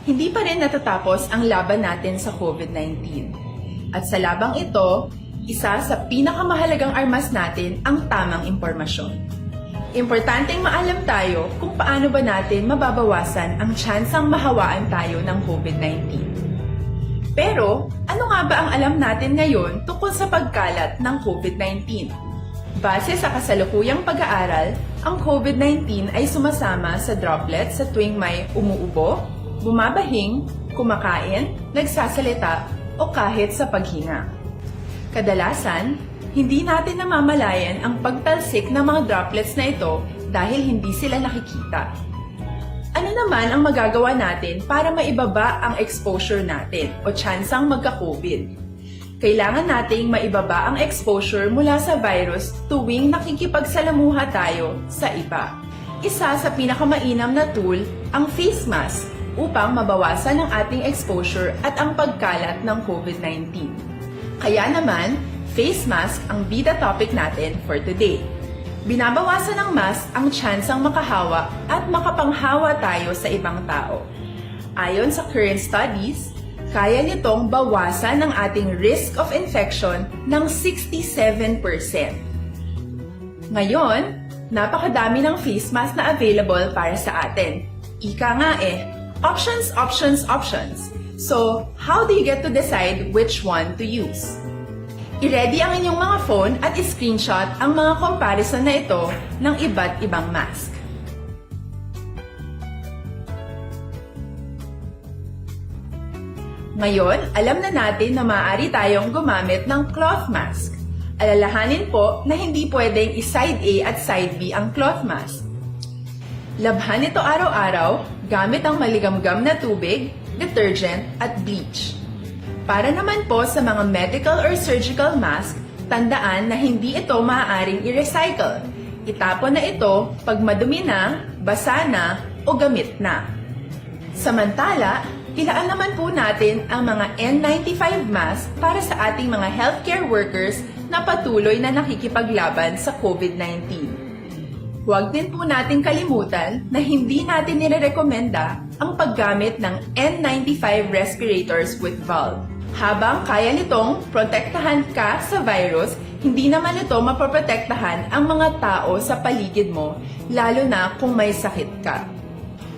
hindi pa rin natatapos ang laban natin sa COVID-19. At sa labang ito, isa sa pinakamahalagang armas natin ang tamang impormasyon. Importanteng maalam tayo kung paano ba natin mababawasan ang tsansang mahawaan tayo ng COVID-19. Pero, ano nga ba ang alam natin ngayon tungkol sa pagkalat ng COVID-19? Base sa kasalukuyang pag-aaral, ang COVID-19 ay sumasama sa droplets sa tuwing may umuubo, bumabahing, kumakain, nagsasalita, o kahit sa paghinga. Kadalasan, hindi natin namamalayan ang pagtalsik ng mga droplets na ito dahil hindi sila nakikita. Ano naman ang magagawa natin para maibaba ang exposure natin o tsansang magka-COVID? Kailangan nating maibaba ang exposure mula sa virus tuwing nakikipagsalamuha tayo sa iba. Isa sa pinakamainam na tool ang face mask upang mabawasan ang ating exposure at ang pagkalat ng COVID-19. Kaya naman, face mask ang bida topic natin for today. Binabawasan ng mask ang tsansang makahawa at makapanghawa tayo sa ibang tao. Ayon sa current studies, kaya nitong bawasan ang ating risk of infection ng 67%. Ngayon, napakadami ng face mask na available para sa atin. Ika nga options, options, options. So, how do you get to decide which one to use? I-ready ang inyong mga phone at i-screenshot ang mga comparison na ito ng iba't ibang mask. Ngayon, alam na natin na maaari tayong gumamit ng cloth mask. Alalahanin po na hindi pwedeng i-side A at side B ang cloth mask. Labhan ito araw-araw gamit ang maligamgam na tubig, detergent at bleach. Para naman po sa mga medical or surgical mask, tandaan na hindi ito maaaring i-recycle. Itapon na ito pag madumi na, basa na, o gamit na. Samantala, ilaan naman po natin ang mga N95 mask para sa ating mga healthcare workers na patuloy na nakikipaglaban sa COVID-19. Huwag din po natin kalimutan na hindi natin nirerekomenda ang paggamit ng N95 respirators with valve. Habang kaya nitong protektahan ka sa virus, hindi naman ito mapoprotektahan ang mga tao sa paligid mo, lalo na kung may sakit ka.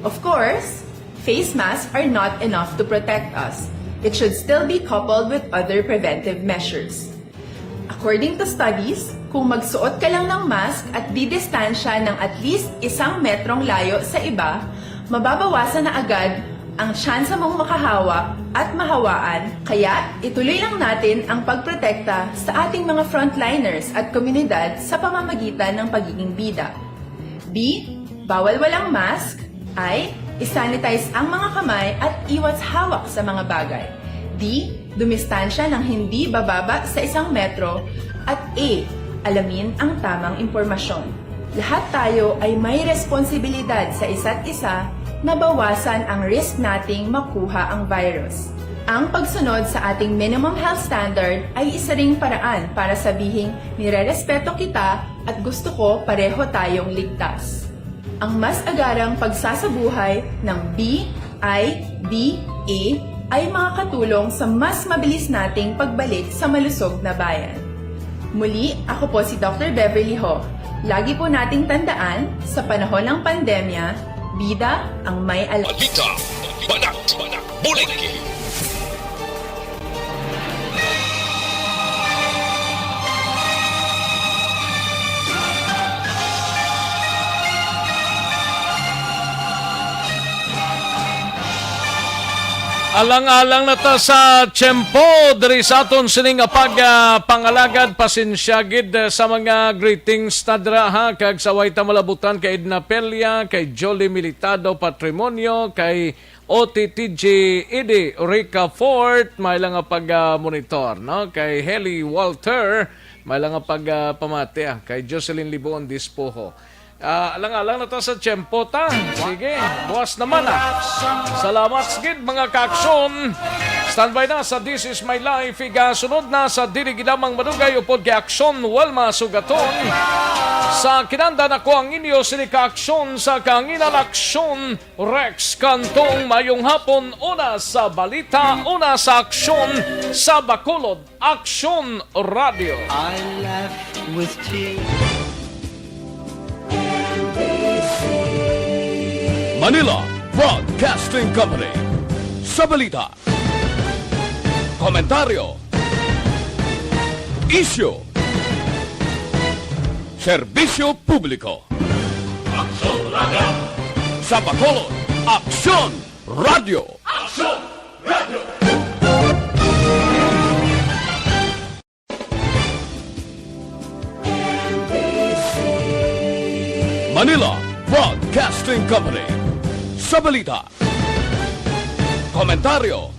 Of course, face masks are not enough to protect us. It should still be coupled with other preventive measures. According to studies, kung magsuot ka lang ng mask at didistansya ng at least 1 metrong layo sa iba, mababawasan na agad ang tsansa mong makahawa at mahawaan, kaya ituloy lang natin ang pagprotekta sa ating mga frontliners at komunidad sa pamamagitan ng pagiging bida. B. Bawal walang mask. I. Isanitize ang mga kamay at iwas hawak sa mga bagay. D. Dumistansya ng hindi bababa sa 1 metro. At A. Alamin ang tamang impormasyon. Lahat tayo ay may responsibilidad sa isa't isa na bawasan ang risk nating makuha ang virus. Ang pagsunod sa ating minimum health standard ay isa ring paraan para sabihing nirerespeto kita at gusto ko pareho tayong ligtas. Ang mas agarang pagsasabuhay ng B, I, D, A ay makakatulong sa mas mabilis nating pagbalik sa malusog na bayan. Muli, ako po si Dr. Beverly Ho. Lagi po nating tandaan, sa panahon ng pandemya, bida ang may alam. Balita, banat, bulig. Alang-alang na ta sa tiyempo, diri sa aton sining pangalagad, pasensya gid sa mga greetings tadra ha, kag saway ta malabutan kay Edna Pelia, kay Jolie Militado Patrimonio, kay OTTG Edi Rica Fort, may lang nga pag-monitor, no? Kay Heli Walter, may lang nga pag-pamati, kay Jocelyn Libon Dispoho. Alang-alang na to sa tiyempo ta. Sige, buwas naman Salamat sigid mga kaakson. Standby na sa This Is My Life. Igasunod na sa Diliginamang Madugay upod kay Aksyon Walma Sugaton. Sa kinanda na ko ang inyo sinika aksyon sa kanginan Aksyon Rex Kantong mayong hapon. Una sa balita, una sa aksyon sa Bacolod, Aksyon Radio. I left with tears. Manila Broadcasting Company. Sa balita, komentaryo, isyu, serbisyo publiko. Aksyon Radio. Sa Bacolod, Aksyon Radio. Aksyon Radio. Manila Broadcasting Company. Sa balita, komentaryo,